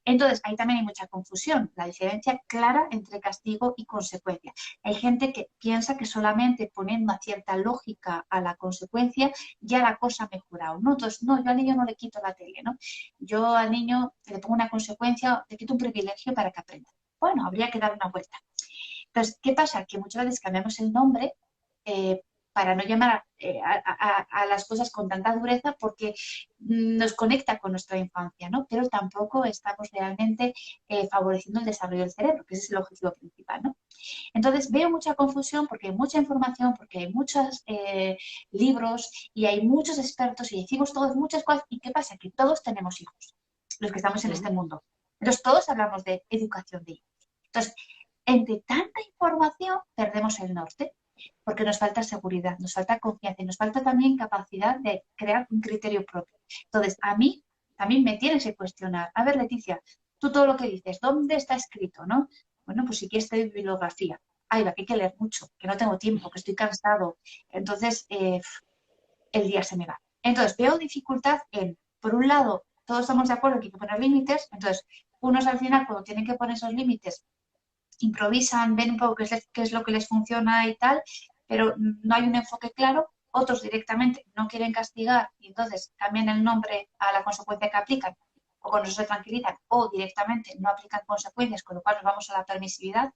Speaker 2: Entonces, ahí también hay mucha confusión, la diferencia clara entre castigo y consecuencia. Hay gente que piensa que solamente poniendo una cierta lógica a la consecuencia ya la cosa ha mejorado, ¿no? Entonces, no, yo al niño no le quito la tele, ¿no? Yo al niño le pongo una consecuencia, le quito un privilegio para que aprenda. Bueno, habría que dar una vuelta. Entonces, ¿qué pasa? Que muchas veces cambiamos el nombre eh, para no llamar a las cosas con tanta dureza porque nos conecta con nuestra infancia, ¿no? Pero tampoco estamos realmente favoreciendo el desarrollo del cerebro, que ese es el objetivo principal, ¿no? Entonces veo mucha confusión porque hay mucha información, porque hay muchos libros y hay muchos expertos y decimos todos muchas cosas. ¿Y qué pasa? Que todos tenemos hijos, los que estamos en este mundo. Entonces todos hablamos de educación de hijos. Entonces, entre tanta información perdemos el norte porque nos falta seguridad, nos falta confianza y nos falta también capacidad de crear un criterio propio. Entonces, a mí también me tienes que cuestionar. A ver, Leticia, tú todo lo que dices, ¿dónde está escrito, no? Bueno, pues si quieres te doy bibliografía. Ay, va, que hay que leer mucho, que no tengo tiempo, que estoy cansado. Entonces, el día se me va. Entonces, veo dificultad en, por un lado, todos estamos de acuerdo que hay que poner límites, entonces, unos al final, cuando tienen que poner esos límites, improvisan, ven un poco qué es lo que les funciona y tal, pero no hay un enfoque claro. Otros directamente no quieren castigar y entonces cambian el nombre a la consecuencia que aplican o con eso se tranquilizan o directamente no aplican consecuencias, con lo cual nos vamos a la permisividad.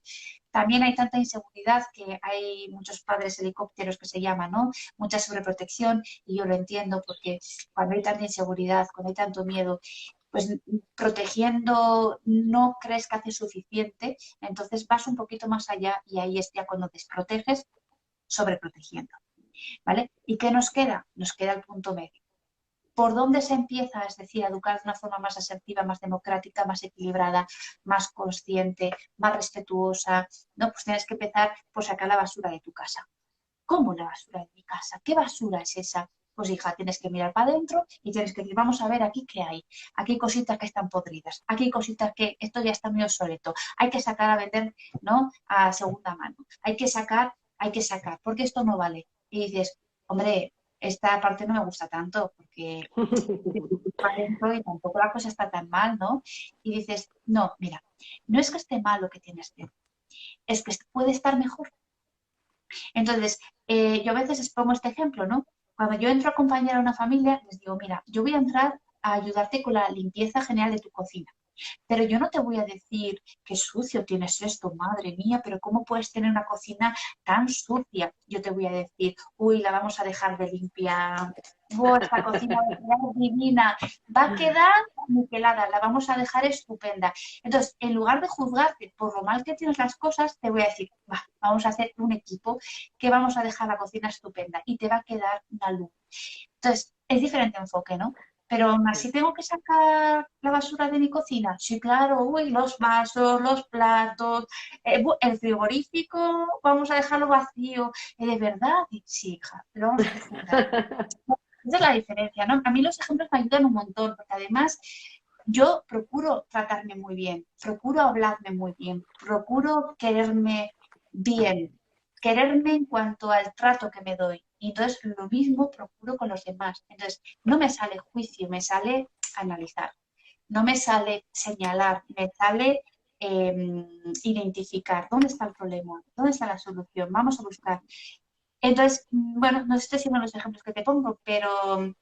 Speaker 2: También hay tanta inseguridad que hay muchos padres helicópteros que se llaman, ¿no? Mucha sobreprotección y yo lo entiendo porque cuando hay tanta inseguridad, cuando hay tanto miedo, pues protegiendo no crees que hace suficiente, entonces vas un poquito más allá y ahí es ya cuando desproteges, sobreprotegiendo, ¿vale? ¿Y qué nos queda? Nos queda el punto medio. ¿Por dónde se empieza? Es decir, a educar de una forma más asertiva, más democrática, más equilibrada, más consciente, más respetuosa, ¿no? Pues tienes que empezar por sacar la basura de tu casa. ¿Cómo la basura de mi casa? ¿Qué basura es esa? Pues hija, tienes que mirar para adentro y tienes que decir, vamos a ver aquí qué hay. Aquí hay cositas que están podridas, aquí hay cositas que esto ya está muy obsoleto. Hay que sacar a vender, ¿no? A segunda mano. Hay que sacar, porque esto no vale. Y dices, hombre, esta parte no me gusta tanto, porque para adentro y tampoco la cosa está tan mal, ¿no? Y dices, no, mira, no es que esté mal lo que tienes dentro, es que puede estar mejor. Entonces, yo a veces les pongo este ejemplo, ¿no? Cuando yo entro a acompañar a una familia, les digo, mira, yo voy a entrar a ayudarte con la limpieza general de tu cocina. Pero yo no te voy a decir qué sucio tienes esto, madre mía, pero ¿cómo puedes tener una cocina tan sucia? Yo te voy a decir, uy, la vamos a dejar de limpiar. Esta cocina va a quedar divina, va a quedar niquelada, la vamos a dejar estupenda. Entonces, en lugar de juzgarte por lo mal que tienes las cosas, te voy a decir, va, vamos a hacer un equipo que vamos a dejar la cocina estupenda y te va a quedar una luz. Entonces, es diferente enfoque, ¿no? Pero aún así tengo que sacar la basura de mi cocina. Sí, claro, uy, los vasos, los platos, el frigorífico, vamos a dejarlo vacío. ¿De verdad? Sí, hija, pero vamos a hacer juntas. Esa es la diferencia, ¿no? A mí los ejemplos me ayudan un montón, porque además yo procuro tratarme muy bien, procuro hablarme muy bien, procuro quererme bien, quererme en cuanto al trato que me doy. Y entonces lo mismo procuro con los demás. Entonces no me sale juicio, me sale analizar, no me sale señalar, me sale identificar dónde está el problema, dónde está la solución, vamos a buscar. Entonces, bueno, no estoy siendo los ejemplos que te pongo, pero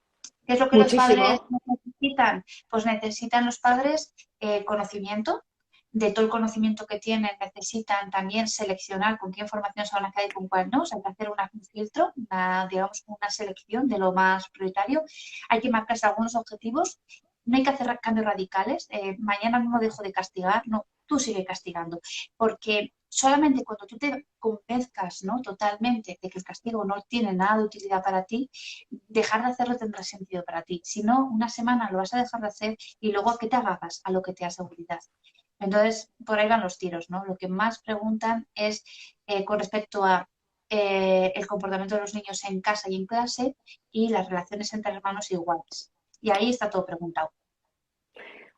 Speaker 2: ¿qué es lo que los padres
Speaker 1: Muchísimo.
Speaker 2: necesitan? Pues necesitan los padres conocimiento, de todo el conocimiento que tienen, necesitan también seleccionar con qué información se van a quedar y con cuál no. O sea, hay que hacer un filtro, digamos, una selección de lo más prioritario. Hay que marcarse algunos objetivos. No hay que hacer cambios radicales. Mañana no dejo de castigar. No, tú sigue castigando. Porque solamente cuando tú te convenzcas, ¿no? Totalmente de que el castigo no tiene nada de utilidad para ti, dejar de hacerlo tendrá sentido para ti. Si no, una semana lo vas a dejar de hacer y luego ¿a qué te agarras? A lo que te da seguridad. Entonces, por ahí van los tiros, ¿no? Lo que más preguntan es con respecto a el comportamiento de los niños en casa y en clase y las relaciones entre hermanos iguales. Y ahí está todo preguntado.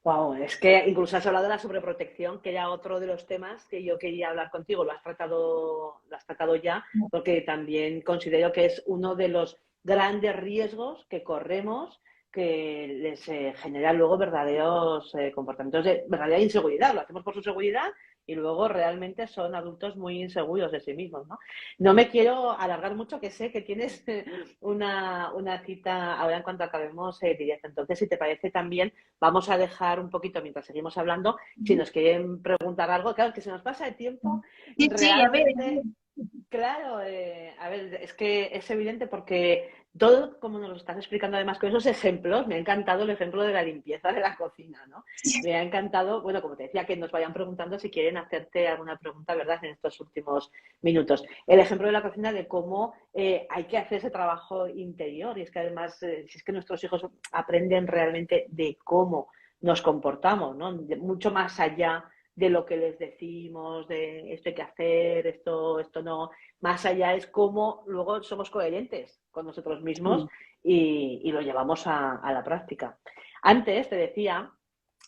Speaker 3: Wow, es que incluso has hablado de la sobreprotección, que era otro de los temas que yo quería hablar contigo. Lo has tratado ya, porque también considero que es uno de los grandes riesgos que corremos, que les genera luego verdaderos comportamientos de verdadera inseguridad. Lo hacemos por su seguridad y luego realmente son adultos muy inseguros de sí mismos, ¿no? No me quiero alargar mucho, que sé que tienes una cita ahora en cuanto acabemos directo. Entonces, si te parece también, vamos a dejar un poquito, mientras seguimos hablando, si nos quieren preguntar algo, claro, que se nos pasa el tiempo,
Speaker 2: Sí, sí, a ver.
Speaker 3: realmente, claro, a ver, es que es evidente porque todo, como nos lo estás explicando además con esos ejemplos, me ha encantado el ejemplo de la limpieza de la cocina, ¿no? Me ha encantado, bueno, como te decía, que nos vayan preguntando si quieren hacerte alguna pregunta, ¿verdad?, en estos últimos minutos. El ejemplo de la cocina, de cómo hay que hacer ese trabajo interior, y es que además, si es que nuestros hijos aprenden realmente de cómo nos comportamos, ¿no? Mucho más allá de lo que les decimos, de esto hay que hacer, esto no. Más allá es cómo luego somos coherentes con nosotros mismos y lo llevamos a la práctica. Antes te decía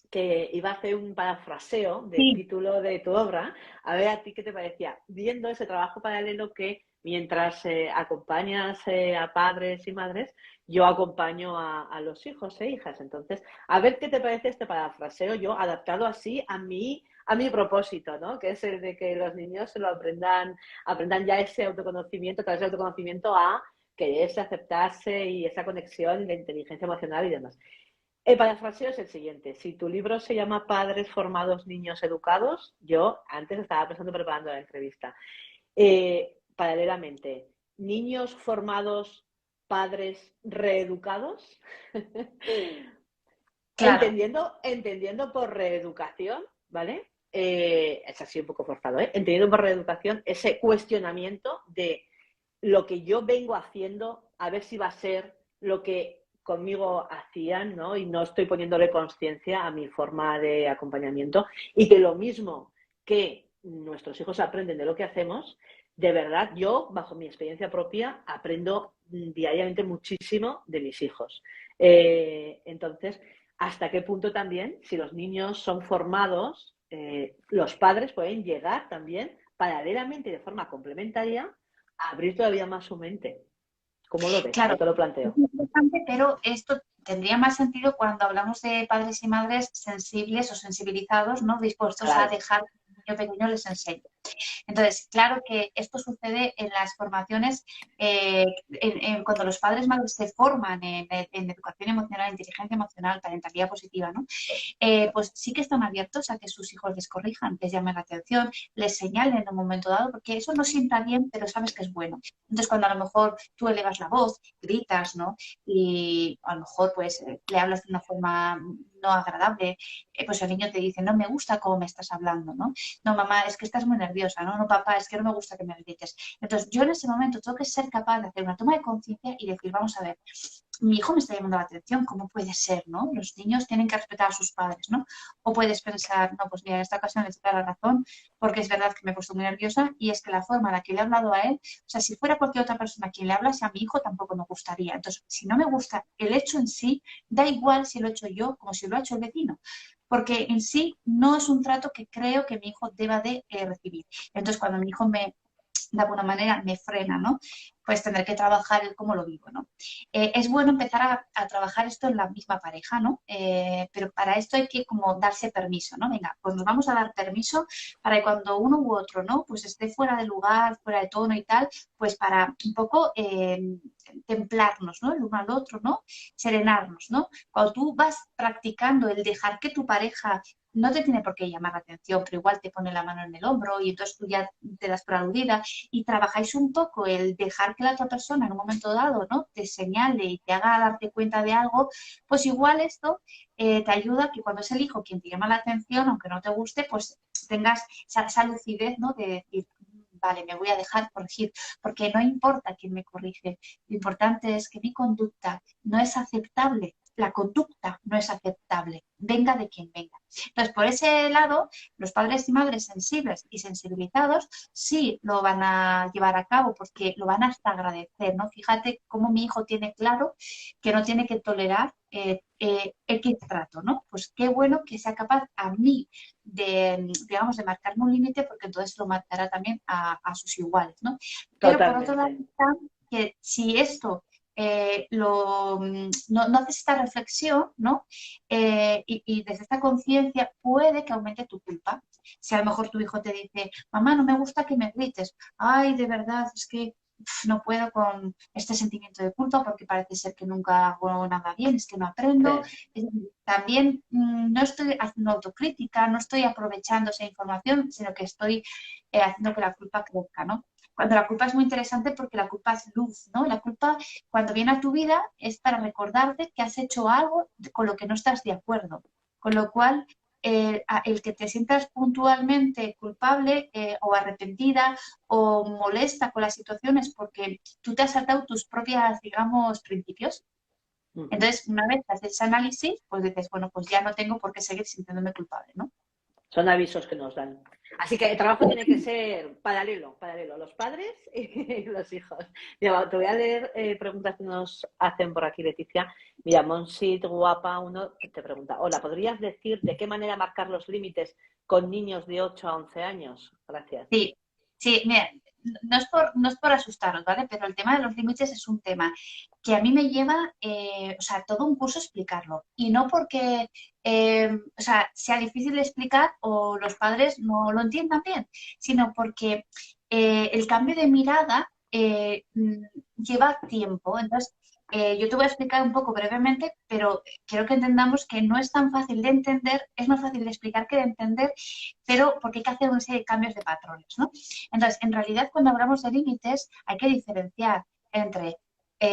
Speaker 3: que iba a hacer un parafraseo del
Speaker 2: Sí,
Speaker 3: título de tu obra, a ver a ti qué te parecía, viendo ese trabajo paralelo que mientras acompañas a padres y madres, yo acompaño a los hijos e hijas. Entonces, a ver qué te parece este parafraseo, yo adaptado así a mi propósito, ¿no? Que es el de que los niños se lo aprendan ya ese autoconocimiento, través del autoconocimiento a quererse, aceptarse y esa conexión de inteligencia emocional y demás. El parafraseo es el siguiente. Si tu libro se llama Padres formados, niños educados, yo antes estaba pensando preparando la entrevista. Paralelamente, niños formados, padres reeducados.
Speaker 2: Claro,
Speaker 3: Entendiendo por reeducación, ¿vale? Es así un poco forzado, ¿eh? Entendiendo por reeducación ese cuestionamiento de lo que yo vengo haciendo, a ver si va a ser lo que conmigo hacían, ¿no? Y no estoy poniéndole conciencia a mi forma de acompañamiento. Y que lo mismo que nuestros hijos aprenden de lo que hacemos, de verdad, yo, bajo mi experiencia propia, aprendo diariamente muchísimo de mis hijos. Entonces, ¿hasta qué punto también, si los niños son formados, los padres pueden llegar también paralelamente y de forma complementaria a abrir todavía más su mente? ¿Cómo lo ves? ¿Cómo
Speaker 2: claro.
Speaker 3: te lo
Speaker 2: Es
Speaker 3: planteo?
Speaker 2: importante, pero esto tendría más sentido cuando hablamos de padres y madres sensibles o sensibilizados, ¿no? Dispuestos a
Speaker 3: Claro,
Speaker 2: dejar que el niño pequeño les enseñe. Entonces, claro que esto sucede en las formaciones, cuando los padres madres se forman en educación emocional, inteligencia emocional, parentalidad positiva, ¿no? Pues sí que están abiertos a que sus hijos les corrijan, les llamen la atención, les señalen en un momento dado, porque eso no sienta bien, pero sabes que es bueno. Entonces, cuando a lo mejor tú elevas la voz, gritas, ¿no? Y a lo mejor pues le hablas de una forma no agradable, pues el niño te dice, no me gusta cómo me estás hablando, ¿no? No, mamá, es que estás muy nerviosa, ¿no? No, papá, es que no me gusta que me grites. Entonces, yo en ese momento tengo que ser capaz de hacer una toma de conciencia y decir, vamos a ver, mi hijo me está llamando la atención, ¿cómo puede ser, no? Los niños tienen que respetar a sus padres, ¿no? O puedes pensar, no, pues mira, en esta ocasión le toca la razón, porque es verdad que me he puesto muy nerviosa y es que la forma en la que le he hablado a él, o sea, si fuera cualquier otra persona a quien le hablase a mi hijo, tampoco me gustaría. Entonces, si no me gusta el hecho en sí, da igual si lo he hecho yo como si lo ha hecho el vecino, porque en sí no es un trato que creo que mi hijo deba de recibir. Entonces, cuando mi hijo me, de alguna manera, me frena, ¿no? Pues tendré que trabajar el cómo lo vivo, ¿no? Es bueno empezar a trabajar esto en la misma pareja, ¿no? Pero para esto hay que como darse permiso, ¿no? Venga, pues nos vamos a dar permiso para que cuando uno u otro, ¿no? Pues esté fuera de lugar, fuera de tono y tal, pues para un poco templarnos, ¿no? El uno al otro, ¿no? Serenarnos, ¿no? Cuando tú vas practicando el dejar que tu pareja no te tiene por qué llamar la atención, pero igual te pone la mano en el hombro y entonces tú ya te das por aludida y trabajáis un poco el dejar que la otra persona en un momento dado, ¿no? Te señale y te haga darte cuenta de algo, pues igual esto te ayuda a que cuando es el hijo quien te llama la atención, aunque no te guste, pues tengas esa lucidez, ¿no? De decir, vale, me voy a dejar corregir, porque no importa quién me corrige, lo importante es que mi conducta no es aceptable. La conducta no es aceptable, venga de quien venga. Entonces, por ese lado, los padres y madres sensibles y sensibilizados sí lo van a llevar a cabo porque lo van hasta agradecer, ¿no? Fíjate cómo mi hijo tiene claro que no tiene que tolerar X trato, ¿no? Pues qué bueno que sea capaz a mí de, digamos, de marcarme un límite porque entonces lo marcará también a sus iguales, ¿no? Pero por otro lado
Speaker 3: totalmente.
Speaker 2: está que si esto no haces esta reflexión, ¿no? Y desde esta conciencia puede que aumente tu culpa. Si a lo mejor tu hijo te dice, mamá, no me gusta que me grites, ay, de verdad, es que no puedo con este sentimiento de culpa porque parece ser que nunca hago nada bien, es que no aprendo.
Speaker 3: Sí,
Speaker 2: También no estoy haciendo autocrítica, no estoy aprovechando esa información, sino que estoy haciendo que la culpa crezca, ¿no? Cuando la culpa es muy interesante porque la culpa es luz, ¿no? La culpa cuando viene a tu vida es para recordarte que has hecho algo con lo que no estás de acuerdo. Con lo cual, el que te sientas puntualmente culpable o arrepentida o molesta con las situaciones porque tú te has saltado tus propias, digamos, principios. Entonces, una vez que haces ese análisis, pues dices, bueno, pues ya no tengo por qué seguir sintiéndome culpable, ¿no?
Speaker 3: son avisos que nos dan. Así que el trabajo tiene que ser paralelo, paralelo, los padres y los hijos. Mira, te voy a leer preguntas que nos hacen por aquí, Leticia. Mira, Monsit Guapa uno te pregunta, hola, ¿podrías decir de qué manera marcar los límites con niños de 8 a 11 años? Gracias.
Speaker 2: Sí, sí, mira, no es por asustaros, ¿vale? Pero el tema de los límites es un tema que a mí me lleva, o sea, todo un curso explicarlo. Y no porque, o sea, sea difícil de explicar o los padres no lo entiendan bien, sino porque el cambio de mirada lleva tiempo. Entonces, yo te voy a explicar un poco brevemente, pero quiero que entendamos que no es tan fácil de entender, es más fácil de explicar que de entender, pero porque hay que hacer una serie de cambios de patrones, ¿no? Entonces, en realidad, cuando hablamos de límites, hay que diferenciar entre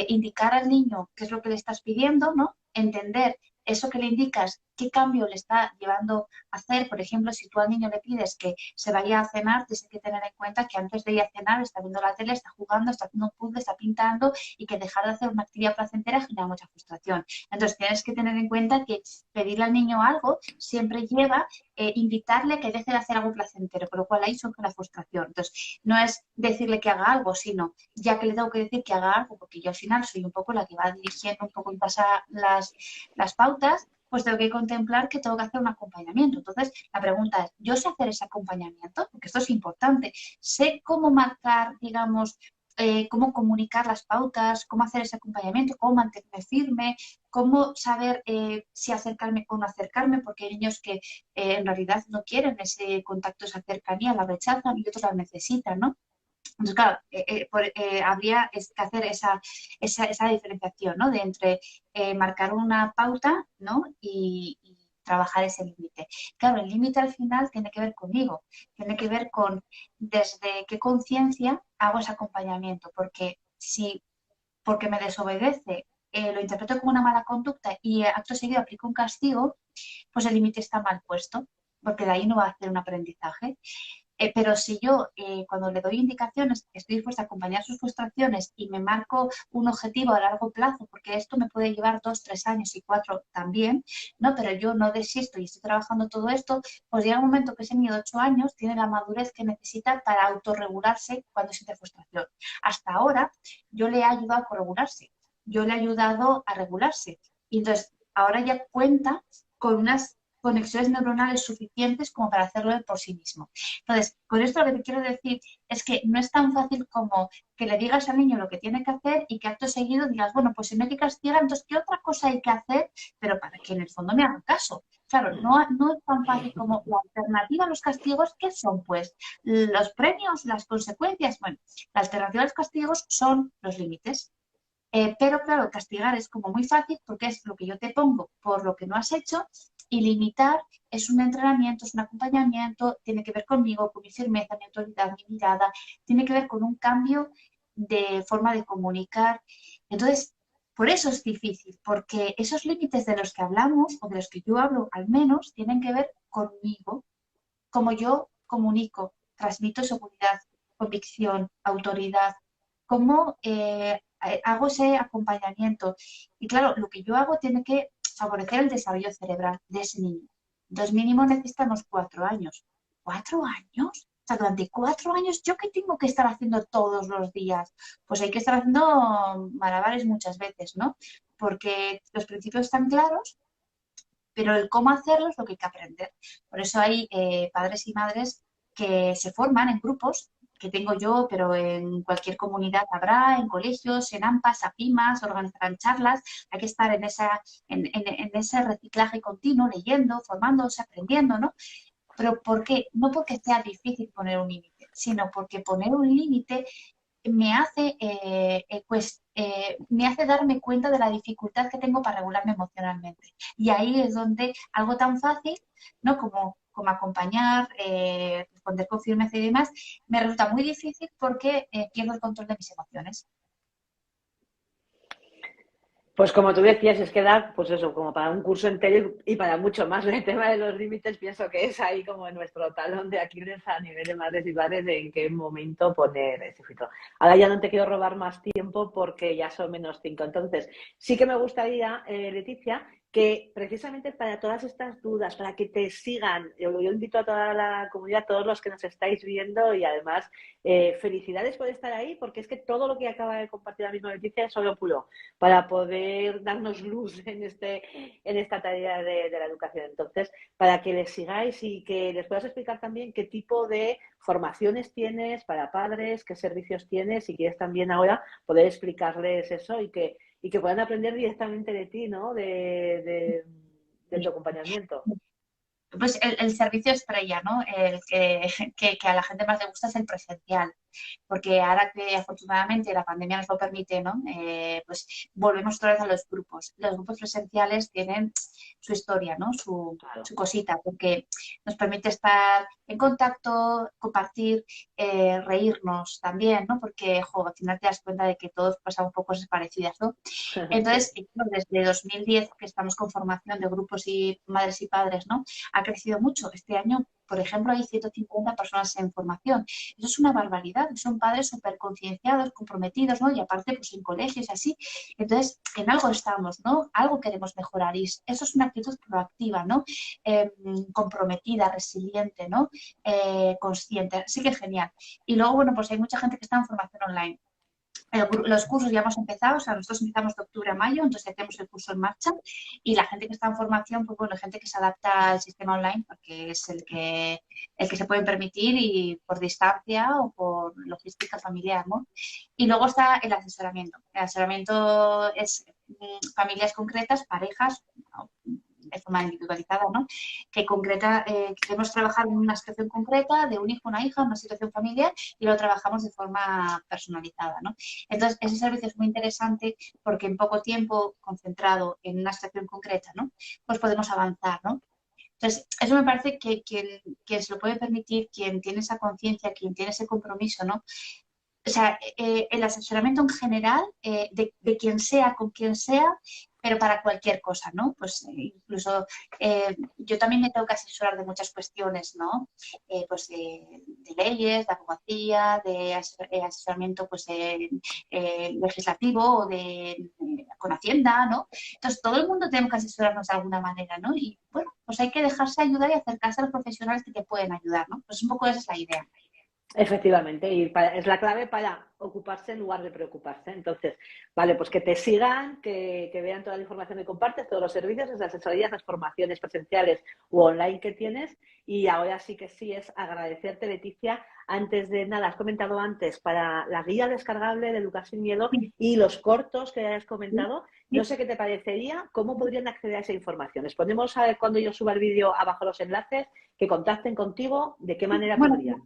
Speaker 2: indicar al niño qué es lo que le estás pidiendo, ¿no? Entender eso que le indicas, qué cambio le está llevando a hacer. Por ejemplo, si tú al niño le pides que se vaya a cenar, tienes que tener en cuenta que antes de ir a cenar está viendo la tele, está jugando, está haciendo un puzzle, está pintando, y que dejar de hacer una actividad placentera genera mucha frustración. Entonces tienes que tener en cuenta que pedirle al niño algo siempre lleva invitarle a que deje de hacer algo placentero, con lo cual ahí surge la frustración. Entonces, no es decirle que haga algo, sino ya que le tengo que decir que haga algo, porque yo al final soy un poco la que va dirigiendo un poco y pasa las pautas, pues tengo que contemplar que tengo que hacer un acompañamiento. Entonces, la pregunta es, ¿yo sé hacer ese acompañamiento? Porque esto es importante. ¿Sé cómo marcar, digamos, cómo comunicar las pautas, cómo hacer ese acompañamiento, cómo mantenerme firme, cómo saber si acercarme o no acercarme, porque hay niños que en realidad no quieren ese contacto, esa cercanía, la rechazan y otros la necesitan, ¿no? Entonces, claro, habría que hacer esa diferenciación, ¿no? De entre marcar una pauta, ¿no? Y trabajar ese límite. Claro, el límite al final tiene que ver conmigo, tiene que ver con desde qué conciencia hago ese acompañamiento, porque si porque me desobedece lo interpreto como una mala conducta y acto seguido aplico un castigo, pues el límite está mal puesto, porque de ahí no va a hacer un aprendizaje. Pero si yo, cuando le doy indicaciones, estoy dispuesta a acompañar sus frustraciones y me marco un objetivo a largo plazo, porque esto me puede llevar 2, 3 años y 4 también, ¿no? Pero yo no desisto y estoy trabajando todo esto, pues llega un momento que ese niño de 8 años tiene la madurez que necesita para autorregularse cuando siente frustración. Hasta ahora, yo le he ayudado a corregularse, yo le he ayudado a regularse. Y entonces, ahora ya cuenta con unas conexiones neuronales suficientes como para hacerlo él por sí mismo. Entonces, con esto lo que te quiero decir es que no es tan fácil como que le digas al niño lo que tiene que hacer y que acto seguido digas, bueno, pues si no hay que castigar, entonces, ¿qué otra cosa hay que hacer? Pero para que en el fondo me haga caso. Claro, no es tan fácil como la alternativa a los castigos, ¿qué son? Pues los premios, las consecuencias. Bueno, la alternativa a los castigos son los límites. Pero claro, castigar es como muy fácil porque es lo que yo te pongo por lo que no has hecho, y limitar es un entrenamiento, es un acompañamiento, tiene que ver conmigo, con mi firmeza, mi autoridad, mi mirada, tiene que ver con un cambio de forma de comunicar. Entonces, por eso es difícil, porque esos límites de los que hablamos, o de los que yo hablo al menos, tienen que ver conmigo, como yo comunico, transmito seguridad, convicción, autoridad, cómo hago ese acompañamiento. Y claro, lo que yo hago tiene que favorecer el desarrollo cerebral de ese niño. Entonces, mínimo necesitamos 4 años. ¿4 años? O sea, durante 4 años, ¿yo qué tengo que estar haciendo todos los días? Pues hay que estar haciendo malabares muchas veces, ¿no? Porque los principios están claros, pero el cómo hacerlo es lo que hay que aprender. Por eso hay padres y madres que se forman en grupos, que tengo yo, pero en cualquier comunidad habrá, en colegios, en AMPAs, APIMAS, organizarán charlas. Hay que estar en ese reciclaje continuo, leyendo, formándose, aprendiendo, ¿no? Pero ¿por qué? No porque sea difícil poner un límite, sino porque poner un límite me hace darme cuenta de la dificultad que tengo para regularme emocionalmente. Y ahí es donde algo tan fácil, ¿no? Como acompañar, responder con firmeza y demás, me resulta muy difícil porque pierdo el control de mis emociones.
Speaker 3: Pues como tú decías, es que da, pues eso, como para un curso entero y para mucho más. El tema de los límites pienso que es ahí como nuestro talón de Aquiles a nivel de madres y padres de en qué momento poner ese filtro. Ahora ya no te quiero robar más tiempo porque ya son -5. Entonces, sí que me gustaría, Leticia, que precisamente para todas estas dudas, para que te sigan, yo invito a toda la comunidad, a todos los que nos estáis viendo y además felicidades por estar ahí, porque es que todo lo que acaba de compartir la misma Leticia es solo puro para poder darnos luz en esta tarea de la educación. Entonces, para que les sigáis y que les puedas explicar también qué tipo de formaciones tienes para padres, qué servicios tienes, si quieres también ahora poder explicarles eso y que puedan aprender directamente de ti, ¿no? De tu acompañamiento.
Speaker 2: Pues el servicio estrella, ¿no? El que a la gente más le gusta es el presencial. porque ahora que afortunadamente la pandemia nos lo permite, ¿no? Pues volvemos otra vez a los grupos. Los grupos presenciales tienen su historia, ¿no? Su cosita, porque nos permite estar en contacto, compartir, reírnos también, ¿no? Porque, al final te das cuenta de que todos pasamos por cosas parecidas, ¿no? Entonces, desde 2010 que estamos con formación de grupos y madres y padres, ¿no? Ha crecido mucho. Este año, por ejemplo, hay 150 personas en formación. Eso es una barbaridad. Son padres súper concienciados, comprometidos, ¿no? Y aparte, pues en colegios y así. Entonces, en algo estamos, ¿no? Algo queremos mejorar y eso es una actitud proactiva, ¿no? Comprometida, resiliente, ¿no? Consciente. Así que genial. Y luego, bueno, pues hay mucha gente que está en formación online. Los cursos ya hemos empezado, o sea, nosotros empezamos de octubre a mayo, entonces ya tenemos el curso en marcha y la gente que está en formación, pues bueno, gente que se adapta al sistema online porque es el que se pueden permitir y por distancia o por logística familiar, ¿no? Y luego está el asesoramiento. El asesoramiento es familias concretas, parejas, ¿no? De forma individualizada, ¿no? Que concreta, queremos trabajar en una situación concreta de un hijo, una hija, una situación familiar y lo trabajamos de forma personalizada, ¿no? Entonces, ese servicio es muy interesante porque en poco tiempo, concentrado en una situación concreta, ¿no? Pues podemos avanzar, ¿no? Entonces, eso me parece que quien se lo puede permitir, quien tiene esa conciencia, quien tiene ese compromiso, ¿no? O sea, el asesoramiento en general, de quien sea, con quien sea, pero para cualquier cosa, ¿no? Pues incluso yo también me tengo que asesorar de muchas cuestiones, ¿no? Pues de leyes, de abogacía, de asesoramiento pues legislativo o con Hacienda, ¿no? Entonces, todo el mundo tenemos que asesorarnos de alguna manera, ¿no? Y bueno, pues hay que dejarse ayudar y acercarse a los profesionales que te pueden ayudar, ¿no? Pues un poco esa es la idea.
Speaker 3: Efectivamente, y es la clave para ocuparse en lugar de preocuparse. Entonces, vale, pues que te sigan, que vean toda la información que compartes, todos los servicios, las asesorías, las formaciones presenciales u online que tienes. Y ahora sí que sí es agradecerte, Leticia. Antes de nada, has comentado antes para la guía descargable de Educar sin Miedo y los cortos que hayas comentado. No sé qué te parecería, cómo podrían acceder a esa información. Les ponemos a ver cuando yo suba el vídeo abajo los enlaces, que contacten contigo, de qué manera
Speaker 2: Bueno,
Speaker 3: podrían.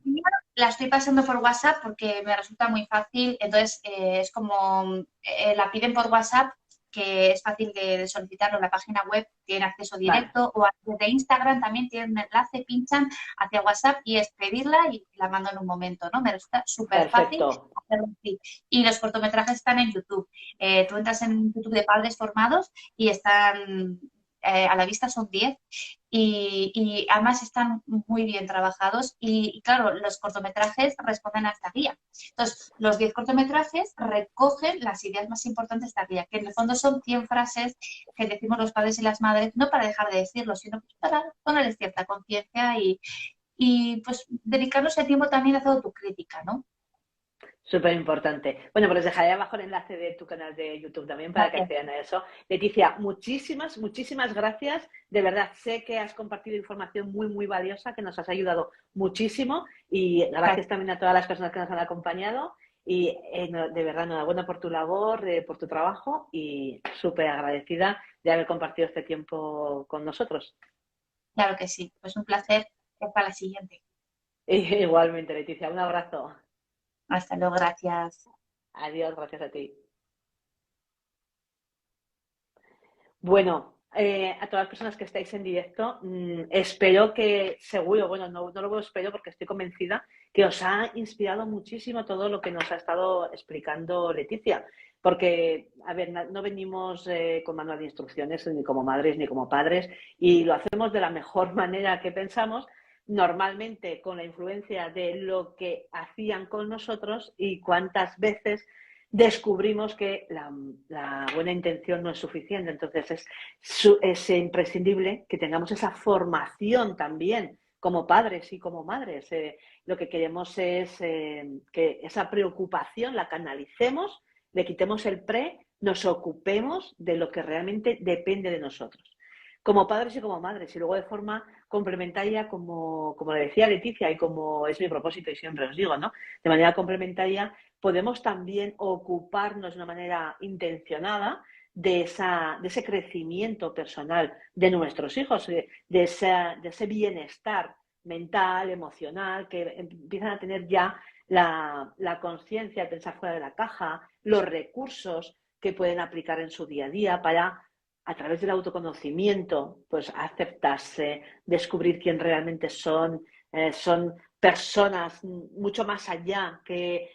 Speaker 2: la estoy pasando por WhatsApp porque me resulta muy fácil. Entonces, es como la piden por WhatsApp, que es fácil de solicitarlo en la página web, tienen acceso directo, vale. O desde Instagram también tienen un enlace, pinchan hacia WhatsApp y es pedirla y la mando en un momento, ¿no? Me resulta súper fácil hacerlo así. Y los cortometrajes están en YouTube. Tú entras en YouTube de Padres Formados y están... a la vista son 10 y además están muy bien trabajados y claro, los cortometrajes responden a esta guía. Entonces, los 10 cortometrajes recogen las ideas más importantes de esta guía, que en el fondo son 100 frases que decimos los padres y las madres, no para dejar de decirlo, sino para ponerles cierta conciencia y pues dedicarnos el tiempo también a hacer autocrítica, ¿no?
Speaker 3: Súper importante. Bueno, pues les dejaré abajo el enlace de tu canal de YouTube también para que accedan a eso. Leticia, muchísimas gracias. De verdad, sé que has compartido información muy, muy valiosa, que nos has ayudado muchísimo y gracias también a todas las personas que nos han acompañado. Y de verdad, enhorabuena por tu labor, por tu trabajo y súper agradecida de haber compartido este tiempo con nosotros.
Speaker 2: Claro que sí. Pues un placer. Hasta la siguiente.
Speaker 3: Igualmente, Leticia. Un abrazo.
Speaker 2: Hasta luego, gracias.
Speaker 3: Adiós, gracias a ti. Bueno, a todas las personas que estáis en directo, espero que, seguro, bueno, no lo espero porque estoy convencida que os ha inspirado muchísimo todo lo que nos ha estado explicando Leticia. Porque, a ver, no venimos con manual de instrucciones ni como madres ni como padres y lo hacemos de la mejor manera que pensamos, normalmente con la influencia de lo que hacían con nosotros y cuántas veces descubrimos que la buena intención no es suficiente. Entonces es imprescindible que tengamos esa formación también como padres y como madres. Lo que queremos es que esa preocupación la canalicemos, le quitemos el nos ocupemos de lo que realmente depende de nosotros. Como padres y como madres, y luego de forma complementaria, como le decía Leticia, y como es mi propósito y siempre os digo, ¿no? De manera complementaria, podemos también ocuparnos de una manera intencionada de ese crecimiento personal de nuestros hijos, de ese bienestar mental, emocional, que empiezan a tener ya la conciencia, el pensar fuera de la caja, los recursos que pueden aplicar en su día a día para, a través del autoconocimiento, pues aceptarse, descubrir quién realmente son personas mucho más allá que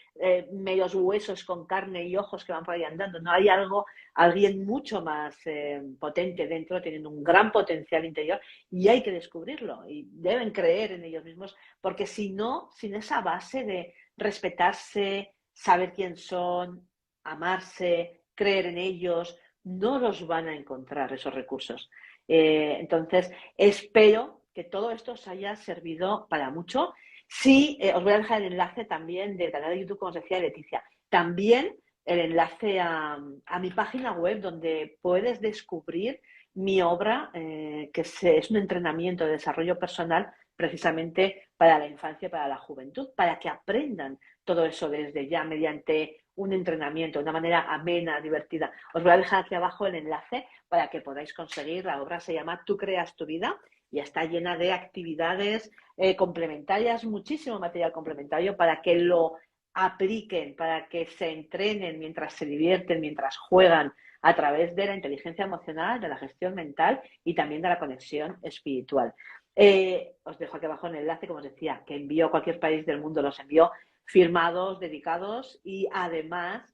Speaker 3: medios huesos con carne y ojos que van por ahí andando. No hay alguien mucho más potente dentro, teniendo un gran potencial interior, y hay que descubrirlo y deben creer en ellos mismos, porque si no, sin esa base de respetarse, saber quién son, amarse, creer en ellos, no los van a encontrar esos recursos. Entonces, espero que todo esto os haya servido para mucho. Sí, os voy a dejar el enlace también del canal de YouTube, como os decía Leticia. También el enlace a mi página web, donde puedes descubrir mi obra, que es un entrenamiento de desarrollo personal precisamente para la infancia y para la juventud, para que aprendan todo eso desde ya mediante un entrenamiento, de una manera amena, divertida. Os voy a dejar aquí abajo el enlace para que podáis conseguir. La obra se llama Tú creas tu vida y está llena de actividades complementarias, muchísimo material complementario para que lo apliquen, para que se entrenen mientras se divierten, mientras juegan, a través de la inteligencia emocional, de la gestión mental y también de la conexión espiritual. Os dejo aquí abajo el enlace, como os decía, que envío a cualquier país del mundo, los envío firmados, dedicados, y además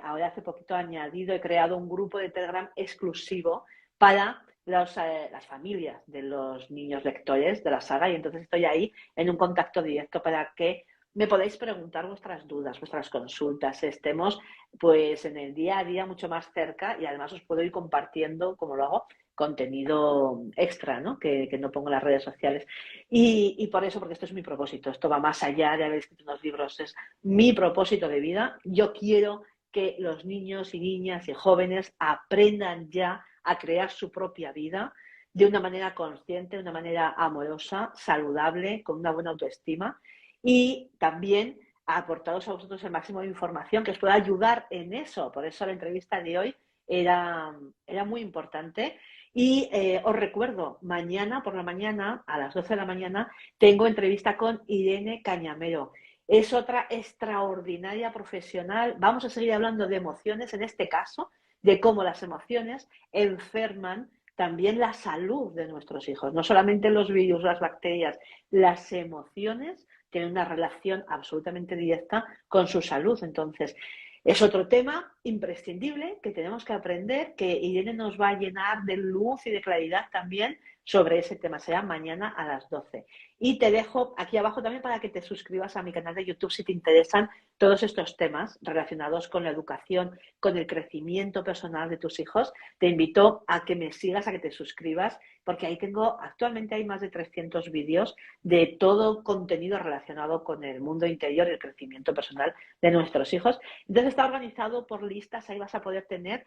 Speaker 3: ahora hace poquito he añadido, he creado un grupo de Telegram exclusivo para las familias de los niños lectores de la saga, y entonces estoy ahí en un contacto directo para que me podáis preguntar vuestras dudas, vuestras consultas, estemos pues en el día a día mucho más cerca, y además os puedo ir compartiendo, como lo hago, contenido extra, ¿no? Que no pongo en las redes sociales. Y por eso, porque esto es mi propósito, esto va más allá de haber escrito unos libros, es mi propósito de vida. Yo quiero que los niños y niñas y jóvenes aprendan ya a crear su propia vida de una manera consciente, de una manera amorosa, saludable, con una buena autoestima, y también a aportaros a vosotros el máximo de información que os pueda ayudar en eso. Por eso la entrevista de hoy era muy importante. Y os recuerdo, mañana por la mañana, a las 12 de la mañana, tengo entrevista con Irene Cañamero. Es otra extraordinaria profesional. Vamos a seguir hablando de emociones, en este caso, de cómo las emociones enferman también la salud de nuestros hijos. No solamente los virus, las bacterias, las emociones tienen una relación absolutamente directa con su salud. Entonces, es otro tema imprescindible que tenemos que aprender, que Irene nos va a llenar de luz y de claridad también sobre ese tema. Será mañana a las 12. Y te dejo aquí abajo también para que te suscribas a mi canal de YouTube si te interesan todos estos temas relacionados con la educación, con el crecimiento personal de tus hijos. Te invito a que me sigas, a que te suscribas, porque ahí actualmente hay más de 300 vídeos de todo contenido relacionado con el mundo interior y el crecimiento personal de nuestros hijos. Entonces está organizado por listas, ahí vas a poder tener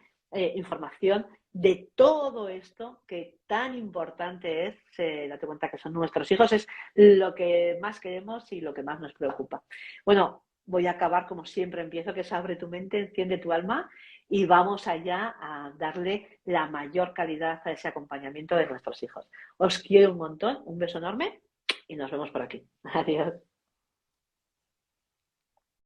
Speaker 3: información de todo esto que tan importante es. Date cuenta que son nuestros hijos, es lo que más queremos y lo que más nos preocupa. Bueno, voy a acabar como siempre empiezo, que es abre tu mente, enciende tu alma, y vamos allá a darle la mayor calidad a ese acompañamiento de nuestros hijos. Os quiero un montón, un beso enorme y nos vemos por aquí. Adiós.